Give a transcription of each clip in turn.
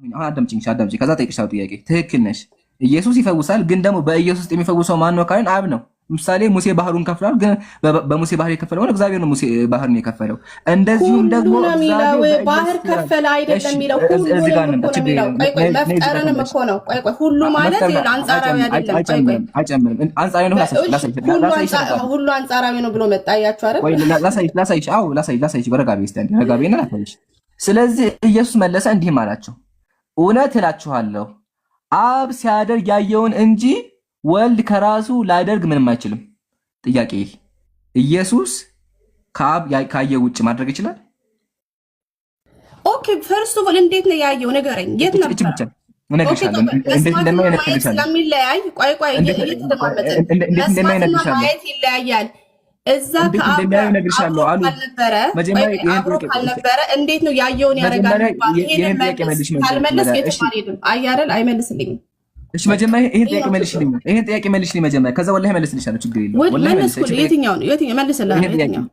አሁን አዳምጪኝ ከዛ ጠይቅሻለሁ ጥያቄ ትክክል ነሽ ኢየሱስ ይፈውሳል ግን ደግሞ በኢየሱስ ውስጥ የሚፈውሰው ማን ነው ካልን አብ ነው ምሳሌ ሙሴ ባህሩን ከፍሏል ግን በሙሴ ባህር የከፈለው እግዚአብሔር ነው ሙሴ ባህሩን የከፈለው እንደዚሁም ደግሞ እግዚአብሔር ባህር ከፈለ አይደለም የሚለው ሁሉ ቆይ መፍጠርንም እኮ ነው ቆይ ሁሉ ማለት አንጻራዊ አይደለም አይጨምርም አንጻራዊ ነው ሁሉ አንጻራዊ ነው ብሎ መጣያችሁ አይደል ቆይ ላሳይሽ በረጋቢ እስቲ አንዴ ረጋቢና ላሳይሽ ስለዚህ ኢየሱስ መለሰ እንዲህ አላቸው እውነት እላችኋለሁ አብ ሲያደርግ ያየውን እንጂ ወልድ ከራሱ ላደርግ ምንም አይችልም ጥያቄ ኢየሱስ ከአብ ካየው ውጭ ማድረግ ይችላል ኦኬ ፈርስት ኦፍ ኦል እንዴት ነው ያየው ንገረኝ የት ነበር እነግርሻለሁ እንዴት እንደማይነግርሻለሁ ስለሚለያይ ቆይ እየተደማመጠ ማየት ይለያያል እዛ ከአብ እነግርሻለሁ አሉ መጀመሪያ ካልነበረ እንዴት ነው ያየውን ያረጋል ካልመለስ የትማር ሄድም አያረል አይመልስልኝም እሺ መጀመሪያ ይሄን ጥያቄ መልሽልኝ መጀመሪያ ከዛ ወላሂ መልስልሻለሁ ችግር የለውም ወላሂ መልስልኝ የትኛው መልስልኝ የትኛው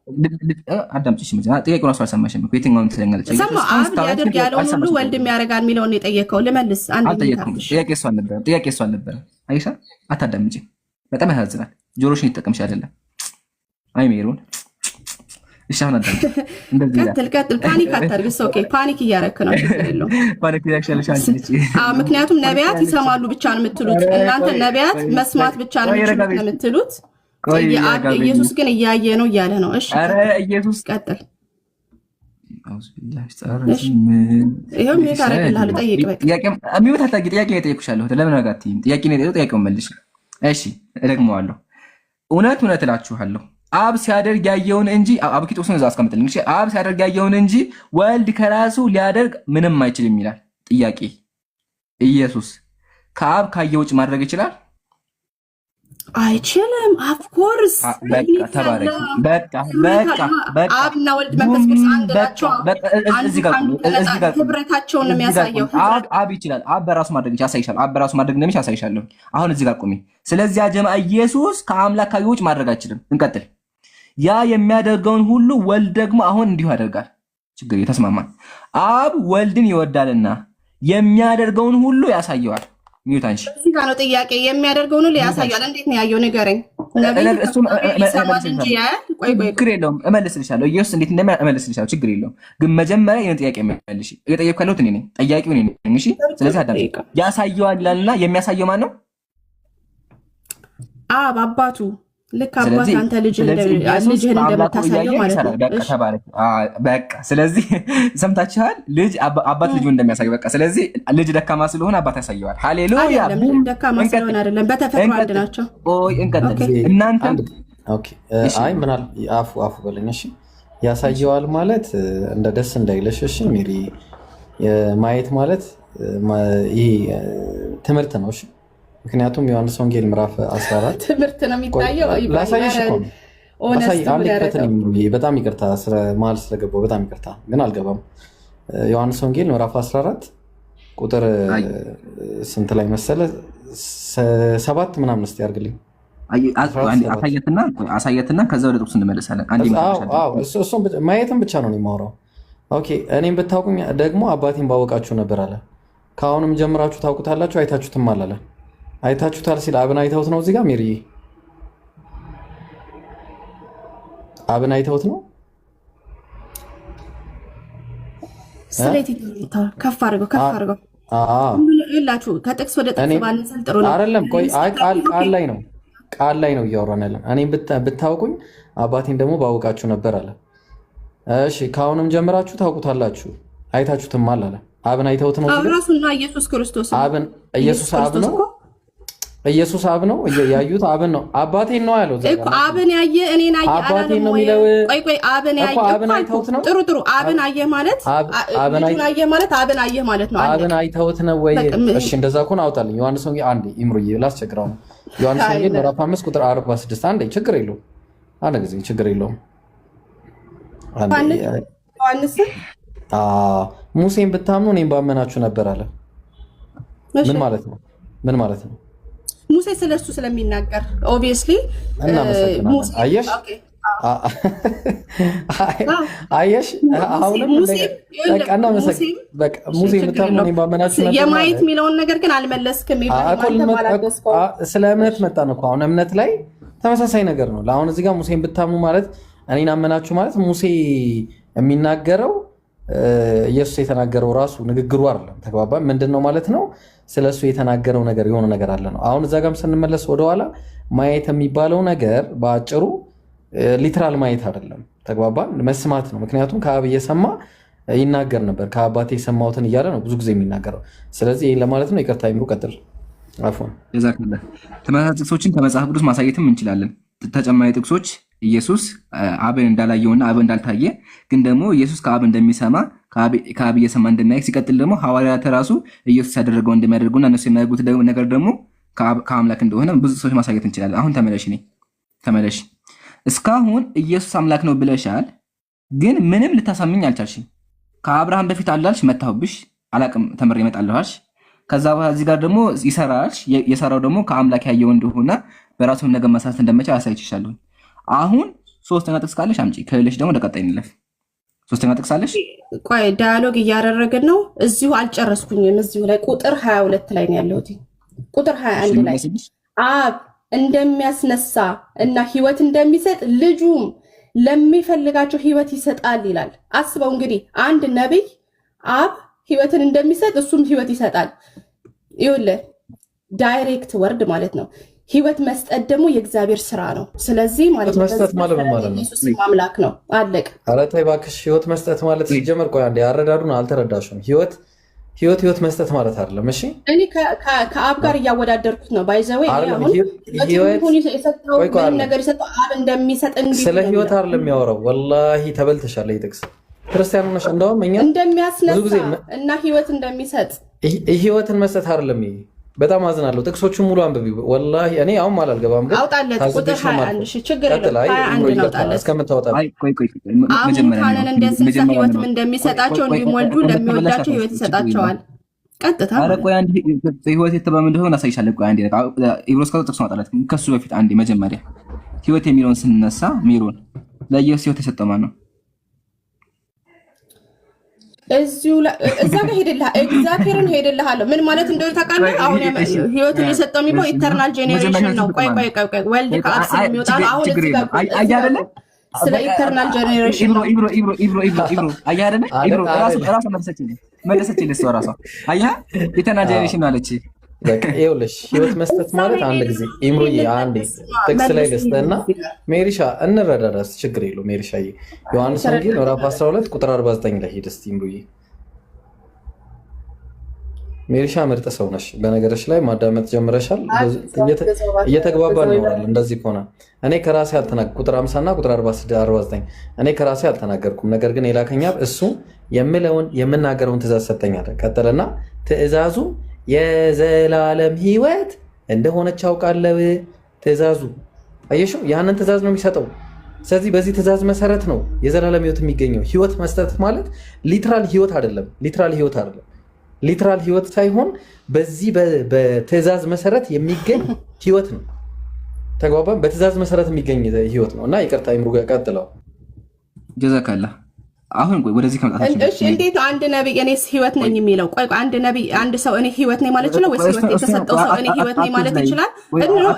አዳምጪሽ መጀመሪያ ጥያቄውን እራሱ አልሰማሽም እኮ የትኛውን ትለኛለች ሰማ አብ ያደርግ ያለውን ሁሉ ወልድም ያረጋል የሚለውን የጠየቀው ልመልስ አንድ ጥያቄ እሱ አልነበረም አይሻ አታዳምጪ በጣም ያሳዝናል ጆሮሽን ይጠቀምሽ አይደለም አይ ሜሮን እሺ አሁን አዳምጪ እንደዚህ ቀጥል ፓኒክ አታርግስ ኦኬ ፓኒክ እያረክ ነው ችግር የለውም ፓኒክ ያክሻለሽ አንቺ ምክንያቱም ነቢያት ይሰማሉ ብቻ ነው የምትሉት እናንተ ነቢያት መስማት ብቻ ነው የምትሉት ኢየሱስ ግን እያየ ነው እያለ ነው እሺ ኧረ ኢየሱስ ቀጥል ይሄው ምን ታረጋለህ ጠይቅ በቃ ጥያቄ እጠይቅሻለሁ ለምን አጋጥኝ ጥያቄውን መልሽ እሺ እደግመዋለሁ እውነት እላችኋለሁ አብ ሲያደርግ ያየውን እንጂ አብቂቶስን እዛ አስቀምጥልኝ እሺ አብ ሲያደርግ ያየውን እንጂ ወልድ ከራሱ ሊያደርግ ምንም አይችልም ይላል ጥያቄ ኢየሱስ ከአብ ካየው ውጭ ማድረግ ይችላል አይችልም ኦፍ ኮርስ በቃ ተባረክ በቃ አብና ወልድ መንፈስ ቅዱስ አንድ ናቸው እዚህ ጋር ህብረታቸውን ነው የሚያሳየው አብ ይችላል አብ በራሱ ማድረግ ያሳይሻል አብ በራሱ ማድረግ እንደሚችል ያሳይሻለሁ አሁን እዚህ ጋር ቆሚ ስለዚህ አጀማ ኢየሱስ ከአምላክ ካየው ውጭ ማድረግ አይችልም እንቀጥል ያ የሚያደርገውን ሁሉ ወልድ ደግሞ አሁን እንዲሁ ያደርጋል ችግር የተስማማን አብ ወልድን ይወዳልና የሚያደርገውን ሁሉ ያሳየዋል ሚውታንሽ እዚህ ጋር ነው ጥያቄ የሚያደርገውን ሁሉ ያሳያል እንዴት ነው ያየው ንገረኝ እሱም ችግር የለውም እመልስልሻለሁ ኢየሱስ እንዴት እንደሚያመልስልሻለሁ ችግር የለውም ግን መጀመሪያ ይሄን ጥያቄ መልሽ እየጠየቅኩ ያለሁት እኔ ነኝ ጠያቂው እኔ ነኝ እሺ ስለዚህ አዳምጪ ያሳየዋል ይላልና የሚያሳየው ማን ነው አብ አባቱ ልክ አባት አንተ ልጅህን እንደምታሳየው ማለት ነው በቃ ተባረክ በቃ ስለዚህ ሰምታችኋል ልጅ አባት ልጁን እንደሚያሳየው በቃ ስለዚህ ልጅ ደካማ ስለሆነ አባት ያሳየዋል ሃሌሉያ ደካማ ስለሆነ አይደለም በተፈጥሮ አንድ ናቸው እንቀጥል እናንተ ኦኬ አይ ምናል አፉ በለኝ እሺ ያሳየዋል ማለት እንደ ደስ እንዳይለሽ እሺ ሚሪ ማየት ማለት ይሄ ትምህርት ነው እሺ ምክንያቱም ዮሐንስ ወንጌል ምዕራፍ 14 ትምህርት ነው የሚታየው ላሳይሽ እኮ በጣም ይቅርታ መሀል ስለገባው በጣም ይቅርታ ግን አልገባም ዮሐንስ ወንጌል ምዕራፍ 14 ቁጥር ስንት ላይ መሰለ 7 ምናምን እስቲ ያርግልኝ አሳየትና ከዛ ወደ ጥቅሱ እንመለሳለን እሱ ማየትም ብቻ ነው የማወራው ኦኬ እኔም ብታውቁኝ ደግሞ አባቴን ባወቃችሁ ነበር አለ ከአሁንም ጀምራችሁ ታውቁታላችሁ አይታችሁትም አላለ አይታችሁታል ሲል አብን አይተውት ነው እዚህ ጋር ሜሪ አብን አይተውት ነው ስለዚህ ከፍ አድርገው ይላችሁ ከጥቅስ ወደ ጥቅስ ባንሰል ጥሩ ነው አይደለም ቆይ ቃል ላይ ነው እያወራን ያለን እኔም ብታውቁኝ አባቴን ደግሞ ባወቃችሁ ነበር አለ እሺ ከአሁንም ጀምራችሁ ታውቁታላችሁ አይታችሁትም አላለ አብን አይተውት ነው ራሱና ኢየሱስ ክርስቶስ አብን ኢየሱስ አብ ነው ኢየሱስ አብ ነው ያዩት አብን ነው አባቴን ነው ያለው እኮ አብን ያየ እኔን አየ አባቴን ነው የሚለው ቆይ አብን ያየ አብን አይተውት ነው ጥሩ አብን አየ ማለት አብን አየ ማለት ነው አብን አይተውት ነው ወይ እሺ እንደዛ ከሆነ አውጣልኝ ዮሐንስ ወንጌል አንዴ ይምሩዬ ላስቸግራው ነው ዮሐንስ ወንጌል ምዕራፍ 5 ቁጥር 46 አንዴ ችግር የለውም አንድ ጊዜ ችግር የለውም ዮሐንስ ሙሴን ብታምኑ እኔም ባመናችሁ ነበር አለ ምን ማለት ነው ሙሴ ስለሱ ስለሚናገር ኦብቪየስሊ አየሽ አየሽ አሁንም በቃና ሙሴ የምታምኑ ባመናችሁ የማየት የሚለውን ነገር ግን አልመለስክም። ስለ እምነት መጣ ነው እኮ አሁን እምነት ላይ ተመሳሳይ ነገር ነው። ለአሁን እዚህ ጋር ሙሴን ብታምኑ ማለት እኔን አመናችሁ ማለት ሙሴ የሚናገረው ኢየሱስ የተናገረው ራሱ ንግግሩ አይደለም። ተግባባ ምንድን ነው ማለት ነው? ስለሱ የተናገረው ነገር የሆነ ነገር አለ ነው። አሁን እዛ ጋርም ስንመለስ ወደኋላ ማየት የሚባለው ነገር በአጭሩ ሊትራል ማየት አይደለም። ተግባባ መስማት ነው። ምክንያቱም ከአብ እየሰማ ይናገር ነበር። ከአባቴ የሰማሁትን እያለ ነው ብዙ ጊዜ የሚናገረው። ስለዚህ ይህን ለማለት ነው። ይቅርታ ይምሩ ቀጥል። አፎን ተመሳሳይ ጥቅሶችን ከመጽሐፍ ቅዱስ ማሳየትም እንችላለን። ተጨማሪ ጥቅሶች ኢየሱስ አብን እንዳላየውና አብ እንዳልታየ ግን ደግሞ ኢየሱስ ከአብ እንደሚሰማ ከአብ እየሰማ እንደሚያይ ሲቀጥል ደግሞ ሐዋርያት ራሱ ኢየሱስ ያደረገው እንደሚያደርጉና እነሱ የሚያደርጉት ነገር ደግሞ ከአምላክ እንደሆነ ብዙ ሰዎች ማሳየት እንችላለን። አሁን ተመለሽ። እስካሁን ኢየሱስ አምላክ ነው ብለሻል፣ ግን ምንም ልታሳምኝ አልቻልሽም። ከአብርሃም በፊት አላልሽ፣ መታሁብሽ፣ አላቅም ተምሬ እመጣለኋልሽ። ከዛ በኋላ እዚህ ጋር ደግሞ ይሰራልሽ። የሰራው ደግሞ ከአምላክ ያየው እንደሆነ በራሱን ነገር መስራት እንደመቻል አሳይችሻለሁ። አሁን ሶስተኛ ጥቅስ ካለሽ አምጪ፣ ከሌለሽ ደግሞ ወደ ቀጣይ እንለፍ። ሶስተኛ ጥቅስ አለሽ? ቆይ ዳያሎግ እያደረግን ነው። እዚሁ አልጨረስኩኝም። እዚሁ ላይ ቁጥር 22 ላይ ነው ያለሁት። ቁጥር 21 ላይ አብ እንደሚያስነሳ እና ህይወት እንደሚሰጥ ልጁም ለሚፈልጋቸው ህይወት ይሰጣል ይላል። አስበው እንግዲህ አንድ ነቢይ አብ ህይወትን እንደሚሰጥ እሱም ህይወት ይሰጣል። ይኸውልህ ዳይሬክት ወርድ ማለት ነው። ህይወት መስጠት ደግሞ የእግዚአብሔር ስራ ነው። ስለዚህ ማለት ነው መስጠት ማለት ኢየሱስ አምላክ ነው። አለቅ። ኧረ ተይ እባክሽ። ህይወት መስጠት ማለት ሲጀመር ቆይ አንዴ አረዳዱን አልተረዳሽም። ህይወት መስጠት ማለት አይደለም። እሺ እኔ ከአብ ጋር እያወዳደርኩት ነው። ባይዘው ነገር የሰጠው አብ እንደሚሰጥ ስለ ህይወት አይደለም የሚያወራው። ወላሂ ተበልተሻል። ይጥቅስ ክርስቲያኑ ነሽ። እንደውም እኛ እንደሚያስነሳ እና ህይወት እንደሚሰጥ ህይወትን መስጠት አይደለም። በጣም አዝናለሁ። ጥቅሶቹን ሙሉ አንብቢ። ወላሂ እኔ አሁን አልገባም፣ ግን አውጣለት ቁጥር 21 እሺ፣ ችግር የለም 21 አውጣለት። እስከምታወጣ መጀመሪያ እንደሚሰጥ ህይወትም እንደሚሰጣቸው እንዲሞልዱ ለሚወዳቸው ህይወት ይሰጣቸዋል። ቀጥታ አረ ቆይ አንዴ ህይወት የተባለ እንደሆነ አሳይሻለሁ። ቆይ አንዴ ኢብሮስ ካው ጥቅስ ማውጣለት። ከሱ በፊት አንዴ መጀመሪያ ህይወት የሚለውን ስንነሳ ሚሮን ለኢየሱስ ህይወት የሰጠው ማን ነው? እዛ ጋር እግዚአብሔርን ሄድልሃለሁ ምን ማለት እንደሆነ ታውቃለህ? አሁን ህይወትን የሰጠው የሚለው ኢተርናል ጄኔሬሽን ነው። ቆይ ወልድ ከአብ ስለሚወጣ አሁን እዚህ ጋር አያደለ ስለ ኢተርናል ጄኔሬሽን ነው። ኢብሮ አያደለ ኢብሮ ራሱ መለሰችልኝ እሷ ራሷ አያ ኢተርናል ጄኔሬሽን አለች። በቃ ይኸውልሽ ህይወት መስጠት ማለት አንድ ጊዜ ኢምሩዬ አንዴ ጥቅስ ላይ ልስጥና ሜሪሻ እንረዳዳስ ችግር የለው። ሜሪሻዬ ዮሐንስ ወንጌል ምዕራፍ 12 ቁጥር 49 ላይ ሂድ እስቲ ኢምሩዬ። ሜሪሻ ምርጥ ሰው ነሽ። በነገርሽ ላይ ማዳመጥ ጀምረሻል። እየተግባባን እንኖራለን። እንደዚህ ከሆነ እኔ ከራሴ አልተናገርኩም። ቁጥር 50 እና ቁጥር 49 እኔ ከራሴ አልተናገርኩም፣ ነገር ግን የላከኝ አብ እሱ የምናገረውን ትእዛዝ ሰጠኛል። ቀጠለና ትእዛዙ የዘላለም ህይወት እንደሆነች አውቃለሁ። ትእዛዙ አየሽው፣ ያንን ትእዛዝ ነው የሚሰጠው። ስለዚህ በዚህ ትእዛዝ መሰረት ነው የዘላለም ህይወት የሚገኘው። ህይወት መስጠት ማለት ሊትራል ህይወት አይደለም። ሊትራል ህይወት ሳይሆን በዚህ በትእዛዝ መሰረት የሚገኝ ህይወት ነው። ተግባባን? በትእዛዝ መሰረት የሚገኝ ህይወት ነው። እና ይቅርታ ይምሩ ቀጥለው። ጀዛካላ አሁን ቆይ ወደዚህ ከመጣታችን እሺ፣ እንዴት አንድ ነብይ እኔስ ህይወት ነኝ የሚለው? ቆይ አንድ ነብይ አንድ ሰው እኔ ህይወት ነኝ ማለት ይችላል ወይስ ህይወት የተሰጠው ሰው እኔ ህይወት ነኝ ማለት ይችላል?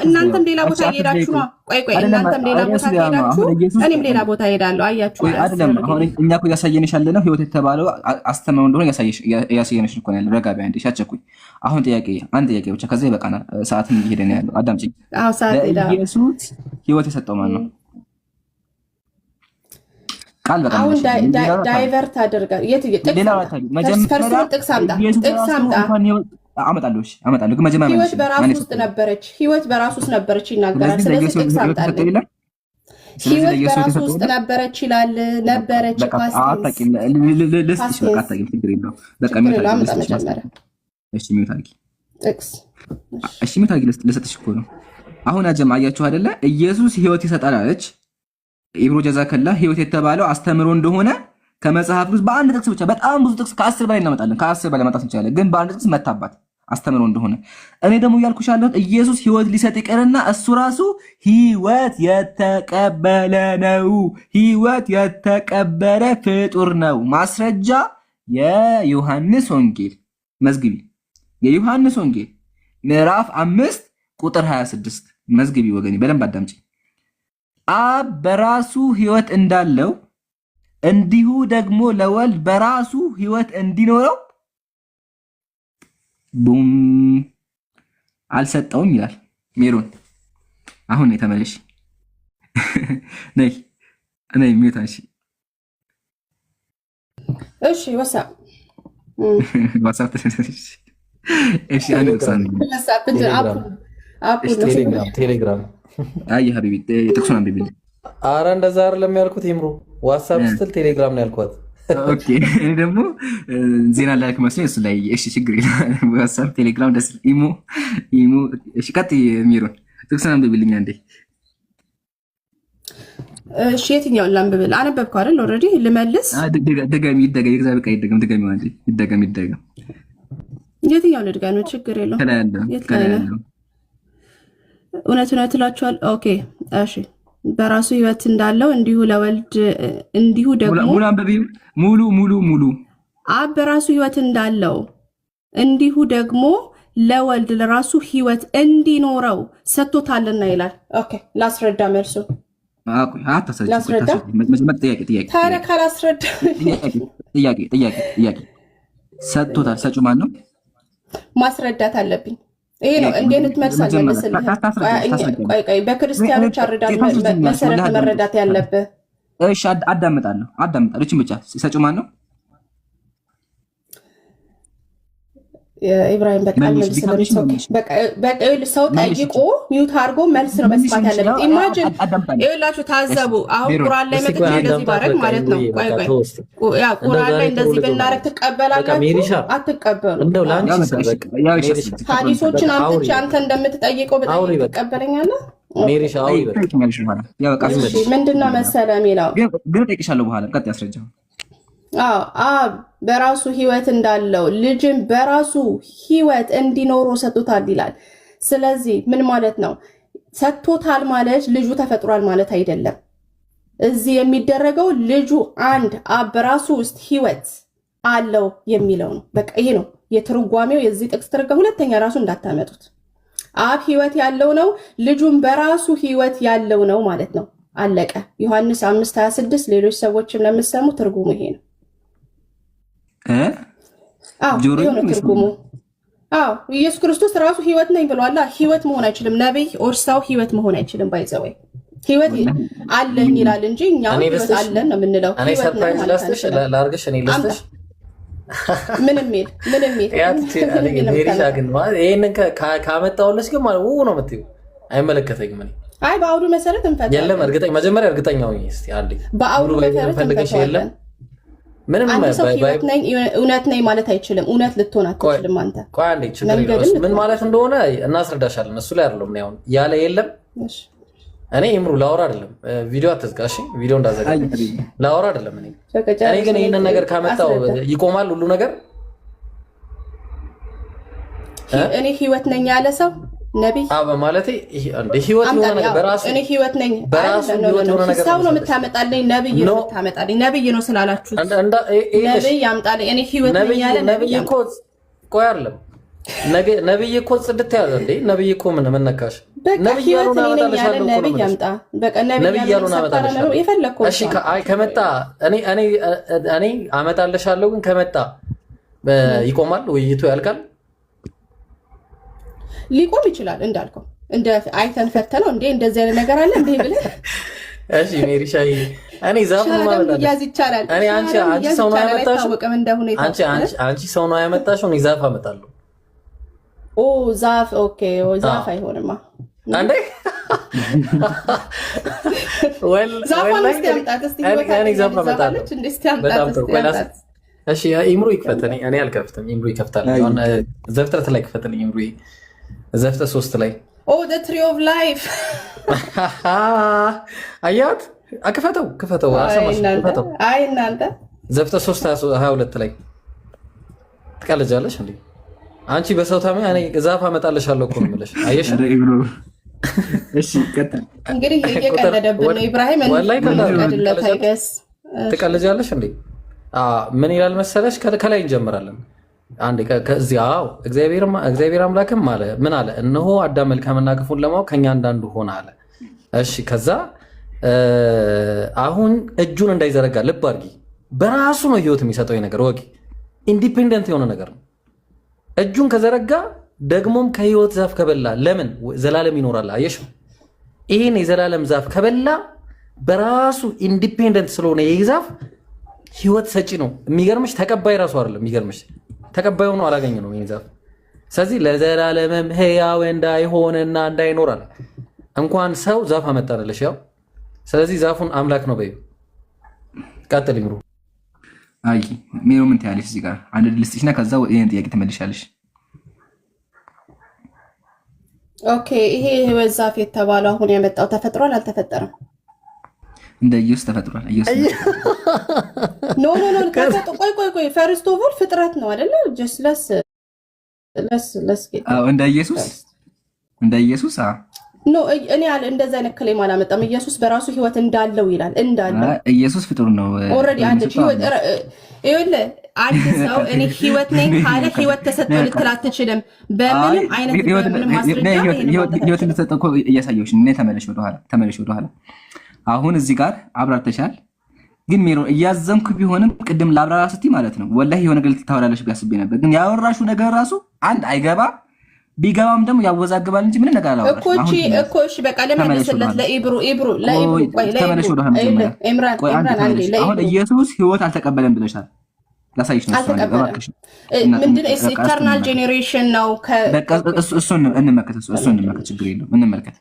እናንተም ሌላ ቦታ ሄዳችሁ ነው። ቆይ እናንተም ሌላ ቦታ ሄዳችሁ እኔም ሌላ ቦታ ሄዳለሁ። አያችሁ አይደለም? አሁን እኛ እኮ ያሳየንሽ ያለነው ህይወት የተባለው አስተማው እንደሆነ ያሳየንሽ እኮ ነው ያለው። ረጋቢ አንዴ ሻቸኩኝ። አሁን አንድ ጥያቄ ብቻ ከዛ ይበቃናል። ሰዓትም እየሄደ ነው ያለው። አዳምጪኝ። ኢየሱስ ህይወት የሰጠው ማን ነው? ቃል በቃ አሁን ዳይቨርት አድርጋል። ጥቅስ አመጣለሁ ግን መጀመሪያ ህይወት በራሱ ውስጥ ነበረች። ህይወት በራሱ ውስጥ ነበረች ይናገራል። ስለዚህ ጥቅስ አምጣልኝ። ህይወት በራሱ ውስጥ ነበረች ይላል። ነበረች ልሰጥሽ እኮ ነው። አሁን አጀማ አያችሁ አይደለ? ኢየሱስ ህይወት ይሰጣል አለች። ኢብሮ ጀዛከላ ህይወት የተባለው አስተምሮ እንደሆነ ከመጽሐፍ ቅዱስ በአንድ ጥቅስ ብቻ በጣም ብዙ ጥቅስ ከ10 በላይ እናመጣለን። ከ10 በላይ ማጣት እንችላለን፣ ግን በአንድ ጥቅስ መታባት አስተምሮ እንደሆነ። እኔ ደግሞ እያልኩሽ ያለሁት ኢየሱስ ህይወት ሊሰጥ ይቀርና እሱ ራሱ ህይወት የተቀበለ ነው። ህይወት የተቀበለ ፍጡር ነው። ማስረጃ የዮሐንስ ወንጌል መዝግቢ። የዮሐንስ ወንጌል ምዕራፍ 5 ቁጥር 26 መዝግቢ። ወገኔ በደንብ አዳምጪ። አብ በራሱ ህይወት እንዳለው እንዲሁ ደግሞ ለወልድ በራሱ ህይወት እንዲኖረው ቡም አልሰጠውም ይላል። ሜሮን አሁን የተመለሽ ነይ ነይ ሚውታንሺ እሺ ዋትስአፕ እሺ አንድ ልሳን ቴሌግራም አይ ሀቢቢ ጥቅሱን አንብቢልኝ። አረ እንደዛ አይደለም ያልኩት ይምሩ ዋትስአፕ ስትል ቴሌግራም ነው ያልኳት። ኦኬ እኔ ደግሞ ዜና ላይክ መስሎኝ እሱ ላይ እሺ ችግር የለም። ዋትስአፕ ቴሌግራም ደስ ኢሞ እሺ ቀጥይ ሚሮን ጥቅሱን አንብቢልኝ አንዴ። እሺ የትኛውን ላንብብል? አነበብከው አይደል? ኦልሬዲ ልመልስ። ድገሚ ይደገም የእግዚአብሔር ቃል ይደገም ድገሚ አንዴ ይደገም የትኛው ልድገም? ችግር የለውም። ከላያለው እውነት እላችኋለሁ። ኦኬ እሺ በራሱ ህይወት እንዳለው እንዲሁ ለወልድ እንዲሁ ደግሞ ሙሉ አብ በራሱ ህይወት እንዳለው እንዲሁ ደግሞ ለወልድ ለራሱ ህይወት እንዲኖረው ሰጥቶታልና ይላል። ኦኬ ላስረዳ መልሱ ታዲያ ካላስረዳ ጥያቄ ሰጥቶታል። ሰጪው ማን ነው? ማስረዳት አለብኝ። ይሄ ነው እንዴት መልሳለህ መሰለህ? ቆይ በክርስቲያኖች አረዳድ መሰረት መረዳት ያለብህ። እሺ አዳምጣለሁ። እቺን ብቻ ሰጪው ማን ነው? ኢብራሂም በቃል መልስ በቃ ሰው ጠይቆ ሚውት አድርጎ መልስ ነው መስማት ያለበት። ኢማጂን ይኸውላችሁ ታዘቡ። አሁን ቁርአን ላይ መጥቼ እንደዚህ ባረግ ማለት ነው። ቆይ ቁርአን ላይ እንደዚህ ብናረግ ትቀበላላችሁ? አትቀበሉ። እንደው ላንቺ ሐዲሶችን አምጥቼ አንተ እንደምትጠይቀው በጠይቅ ትቀበለኛለህ? ሜሪሻ ምንድነው መሰለህ የሚለው ግን ጠይቅሻለሁ በኋላ ቀጥ ያስረጃው። አብ በራሱ ህይወት እንዳለው ልጅም በራሱ ህይወት እንዲኖሩ ሰጥቶታል ይላል። ስለዚህ ምን ማለት ነው? ሰጥቶታል ማለት ልጁ ተፈጥሯል ማለት አይደለም። እዚህ የሚደረገው ልጁ አንድ አብ በራሱ ውስጥ ህይወት አለው የሚለው ነው። በቃ ይሄ ነው የትርጓሜው የዚህ ጥቅስ ትርጓሜ። ሁለተኛ ራሱ እንዳታመጡት። አብ ህይወት ያለው ነው፣ ልጁም በራሱ ህይወት ያለው ነው ማለት ነው። አለቀ። ዮሐንስ 5:26 ሌሎች ሰዎችም ለምትሰሙ ትርጉሙ ይሄ ነው። ትርጉሙ ኢየሱስ ክርስቶስ ራሱ ህይወት ነኝ ብሏል። ህይወት መሆን አይችልም። ነብይ ኦር ሰው ህይወት መሆን አይችልም። ባይዘወይ ህይወት አለኝ ይላል እንጂ እኛ ህይወት አለን ነው የምንለው። እኔ ሰርፕራይዝ ላስጥሽ ላርግሽ እኔ ልስጥሽ ምንም ሜሪሻ ግን ይሄንን ካመጣሁልሽ ግን ማለት ነው የምትይው አይመለከተኝም። እኔ አይ በአውዱ መሰረት እንፈታለን። የለም እርግጠኛ መጀመሪያ እርግጠኛ ሆኜ እስቲ አንዴ በአውዱ መሰረት እንፈታለን። ምንም ሰው ህይወት ነኝ እውነት ነኝ ማለት አይችልም። እውነት ልትሆን አትችልም። አንተ ቆይ አንዴ ችግር የለውም። ምን ማለት እንደሆነ እናስረዳሻለን። እሱ ላይ አይደለም ነው ያለ የለም። እኔ እምሩ ላወራ አይደለም ቪዲዮ አትዝጋሽ። ቪዲዮ እንዳዘጋ ላወራ አይደለም። እኔ ግን ይሄንን ነገር ካመጣው ይቆማል ሁሉ ነገር። እኔ ህይወት ነኝ ያለ ሰው ነብይ ማለት ህይወት የሆነ ነገር በራሱ እኔ ህይወት ነኝ በራሱ ህይወት የሆነ ነገር ሰው ነው የምታመጣልኝ። ነብይ ነው የምታመጣልኝ። ነብይ ነው ስላላችሁ ነብይ ያምጣልኝ። እኔ ህይወት ነኝ ያለ ነብይ እኮ ቆይ አይደለም ነብይ እኮ ጽድት ያለ እንዴ ነብይ እኮ ምን መነካሽ? ነብይ ያሉና አመጣልሻለሁ። ነብይ ያምጣ በቃ ነብይ ያሉና አመጣልሻለሁ። የፈለከው እሺ አይ ከመጣ እኔ አመጣልሻለሁ። ግን ከመጣ ይቆማል ውይይቱ ያልቃል። ሊቆም ይችላል እንዳልከው እንደ አይተን ፈተነው እንዴ እንደዚህ አይነት ነገር አለ እንዴ ብለህ እሺ ሜሪሻይ እኔ ዛፍ ማለት ያዝ ይቻላል። እኔ አንቺ ሰው ነው ያመጣሽው። አንቺ ሰው ነው ያመጣሽው። እኔ ዛፍ አመጣለሁ። ኦ ዛፍ ኦኬ። ዛፍ አይሆንማ አንዴ ወል ዛፋን እስቲ አምጣት እስቲ እኔ ዛፍ አመጣለሁ እንዴ እስቲ አምጣት። እሺ ኢምሩ ይክፈት። እኔ አልከፍትም። ኢምሩ ይከፍታል። አሁን ዘፍጥረት ላይ ክፈትልኝ ኢምሩ። ዘፍጥረት 3 ላይ the tree of life አያት ክፈተው አሰማሽ ክፈተው። አይ እናንተ ዘፍጥረት 3:22 ላይ ትቀልጃለሽ እንዴ? አንቺ በሰው ታሚ እኔ ዛፍ አመጣልሻለሁ እኮ ነው የምልሽ። አየሽ? እሺ ቀጥል። እንግዲህ እየቀለደብን ነው ኢብራሂም። ትቀልጃለሽ እንዴ? ምን ይላል መሰለሽ? ከላይ እንጀምራለን። አንዴ ከዚያው እግዚአብሔር አምላክም አለ ምን አለ? እነሆ አዳም መልካምና ክፉን ለማወቅ ከኛ አንዳንዱ ሆነ አለ። እሺ ከዛ አሁን እጁን እንዳይዘረጋ ልብ አድርጊ። በራሱ ነው ህይወት የሚሰጠው ነገር ወቂ ኢንዲፔንደንት የሆነ ነገር ነው። እጁን ከዘረጋ ደግሞም ከህይወት ዛፍ ከበላ ለምን ዘላለም ይኖራል? አየሽ? ይሄን የዘላለም ዛፍ ከበላ በራሱ ኢንዲፔንደንት ስለሆነ ይህ ዛፍ ህይወት ሰጪ ነው። የሚገርምሽ ተቀባይ ራሱ አይደለም። የሚገርምሽ ተቀባይ ሆኖ አላገኘ ነው ይህ ዛፍ። ስለዚህ ለዘላለምም ህያው እንዳይሆንና እንዳይኖራል እንኳን ሰው ዛፍ አመጣንልሽ። ያው ስለዚህ ዛፉን አምላክ ነው በይው። ቀጥል ይምሩ። አይ ሜሮ ምን ትያለሽ? እዚህ ጋር አንድ ልስጥሽና ከዛ ይሄን ጥያቄ ትመልሻለሽ። ኦኬ ይሄ ህይወት ዛፍ የተባለው አሁን ያመጣው ተፈጥሯል አልተፈጠረም? እንደ ኢየሱስ ተፈጥሯል። ኢየሱስ ኖ ቆይ ፈርስት ኦፍ ኦል ፍጥረት ነው አይደለ? ጀስት ለስ እንደ ኢየሱስ ኖ እኔ ያለ እንደዛ አይነት ክሌም አላመጣም። ኢየሱስ በራሱ ህይወት እንዳለው ይላል። እንዳለው ኢየሱስ ፍጡር ነው ኦልሬዲ አንድ ህይወት ይኸውልህ፣ አንድ ሰው እኔ ህይወት ነኝ ካለ ህይወት ተሰጥቶ ልትል አትችልም። በምንም አይነት በምንም ማስረጃ ህይወት እንደተሰጠው እኮ እያሳየሁሽ ነው። ተመለሽ ወደኋላ። አሁን እዚህ ጋር አብራርተሻል፣ ግን ሜሮ እያዘንኩ ቢሆንም ቅድም ላብራራ ስትይ ማለት ነው ወላሂ የሆነ ነገር ልታወራለሽ ቢያስቤ ነበር። ግን ያወራሹ ነገር ራሱ አንድ አይገባ ቢገባም ደግሞ ያወዛግባል እንጂ ምን ነገር አላወራሽ እኮ እሺ በቃ ለመለስለት ለኢብሩ አሁን ኢየሱስ ህይወት አልተቀበለም ብለሻል። ላሳይሽ ነው ምንድን ነው ኢተርናል ጄኔሬሽን ነው። እሱን እንመልከት፣ ችግር የለውም እንመልከት።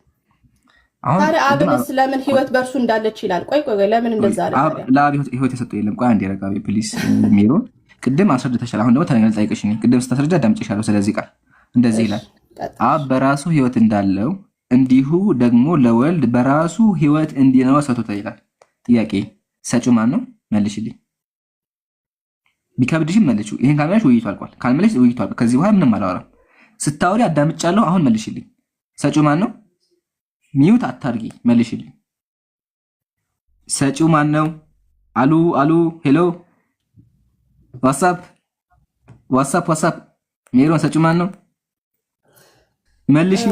አሁን ታዲያ አብንስ ለምን ህይወት በእርሱ እንዳለች ይላል? ቆይ ለምን እንደዛ አለ? ለአብ ህይወት የሰጠው የለም። ቆይ አንዴ ረጋቢ ፕሊስ። ሜሮን ቅድም አስረድተሻል። አሁን ደግሞ ተነገር ጠይቀሽ ቅድም ስታስረዳ አዳምጬሻለሁ። ስለዚህ ቃል እንደዚህ ይላል፣ አብ በራሱ ህይወት እንዳለው እንዲሁ ደግሞ ለወልድ በራሱ ህይወት እንዲኖረው ሰጥቶታል ይላል። ጥያቄ ሰጪው ማን ነው? መልሽልኝ። ቢከብድሽም መልሺው። ይሄን ካልመለሽ ውይይቱ አልቋል። ካልመለሽ ውይይቱ አልቋል። ከዚህ በኋላ ምንም አላወራም። ስታወሪ አዳምጫለሁ። አሁን መልሽልኝ። ሰጪው ማን ነው? ሚዩት አታርጊ። መልሽልኝ። ሰጪው ማን ነው? አሉ ሄሎ፣ ዋትስአፕ ሜሮን ሰጪው ማን ነው? መልሽ።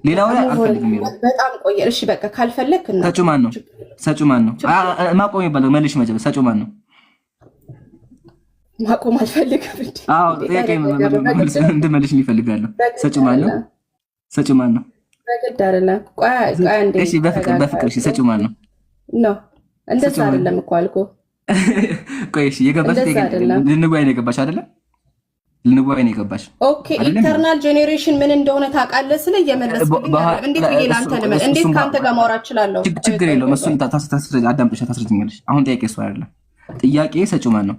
ሌላ ወሬ አልፈልግም። በጣም ቆየ። እሺ በቃ ካልፈለክ እና ሰጪው ማን ነው? ማቆም ይባላል። መልሽ መጀመሪያ። ሰጪው ማን ነው? ማቆም አልፈልግም እንዴ? አዎ ጥያቄ እንድመልሽ ይፈልጋለሁ። ሰጪው ማን ነው? በግድ አይደለም። ቆይ አንዴ። እሺ በፍቅር እሺ፣ ሰጪው ማን ነው? እንደዛ አይደለም እኮ አልኩህ። ቆይ እሺ፣ የገባሽ ልንጓይ ነው የገባሽ አይደለ? ልንጓይ ነው የገባሽ። ኦኬ ኢተርናል ጄኔሬሽን ምን እንደሆነ ታውቃለህ? ስለ እየመለስክልኝ አይደል? እንዴት ብዬ ላንተ ልመል? እንዴት ካንተ ጋር ማውራት እችላለሁ? ችግር የለውም። እሱን አዳምጥሻ ታስረጅኛለሽ። አሁን ጥያቄ እሱ አይደለም። ጥያቄ ሰጪው ማን ነው?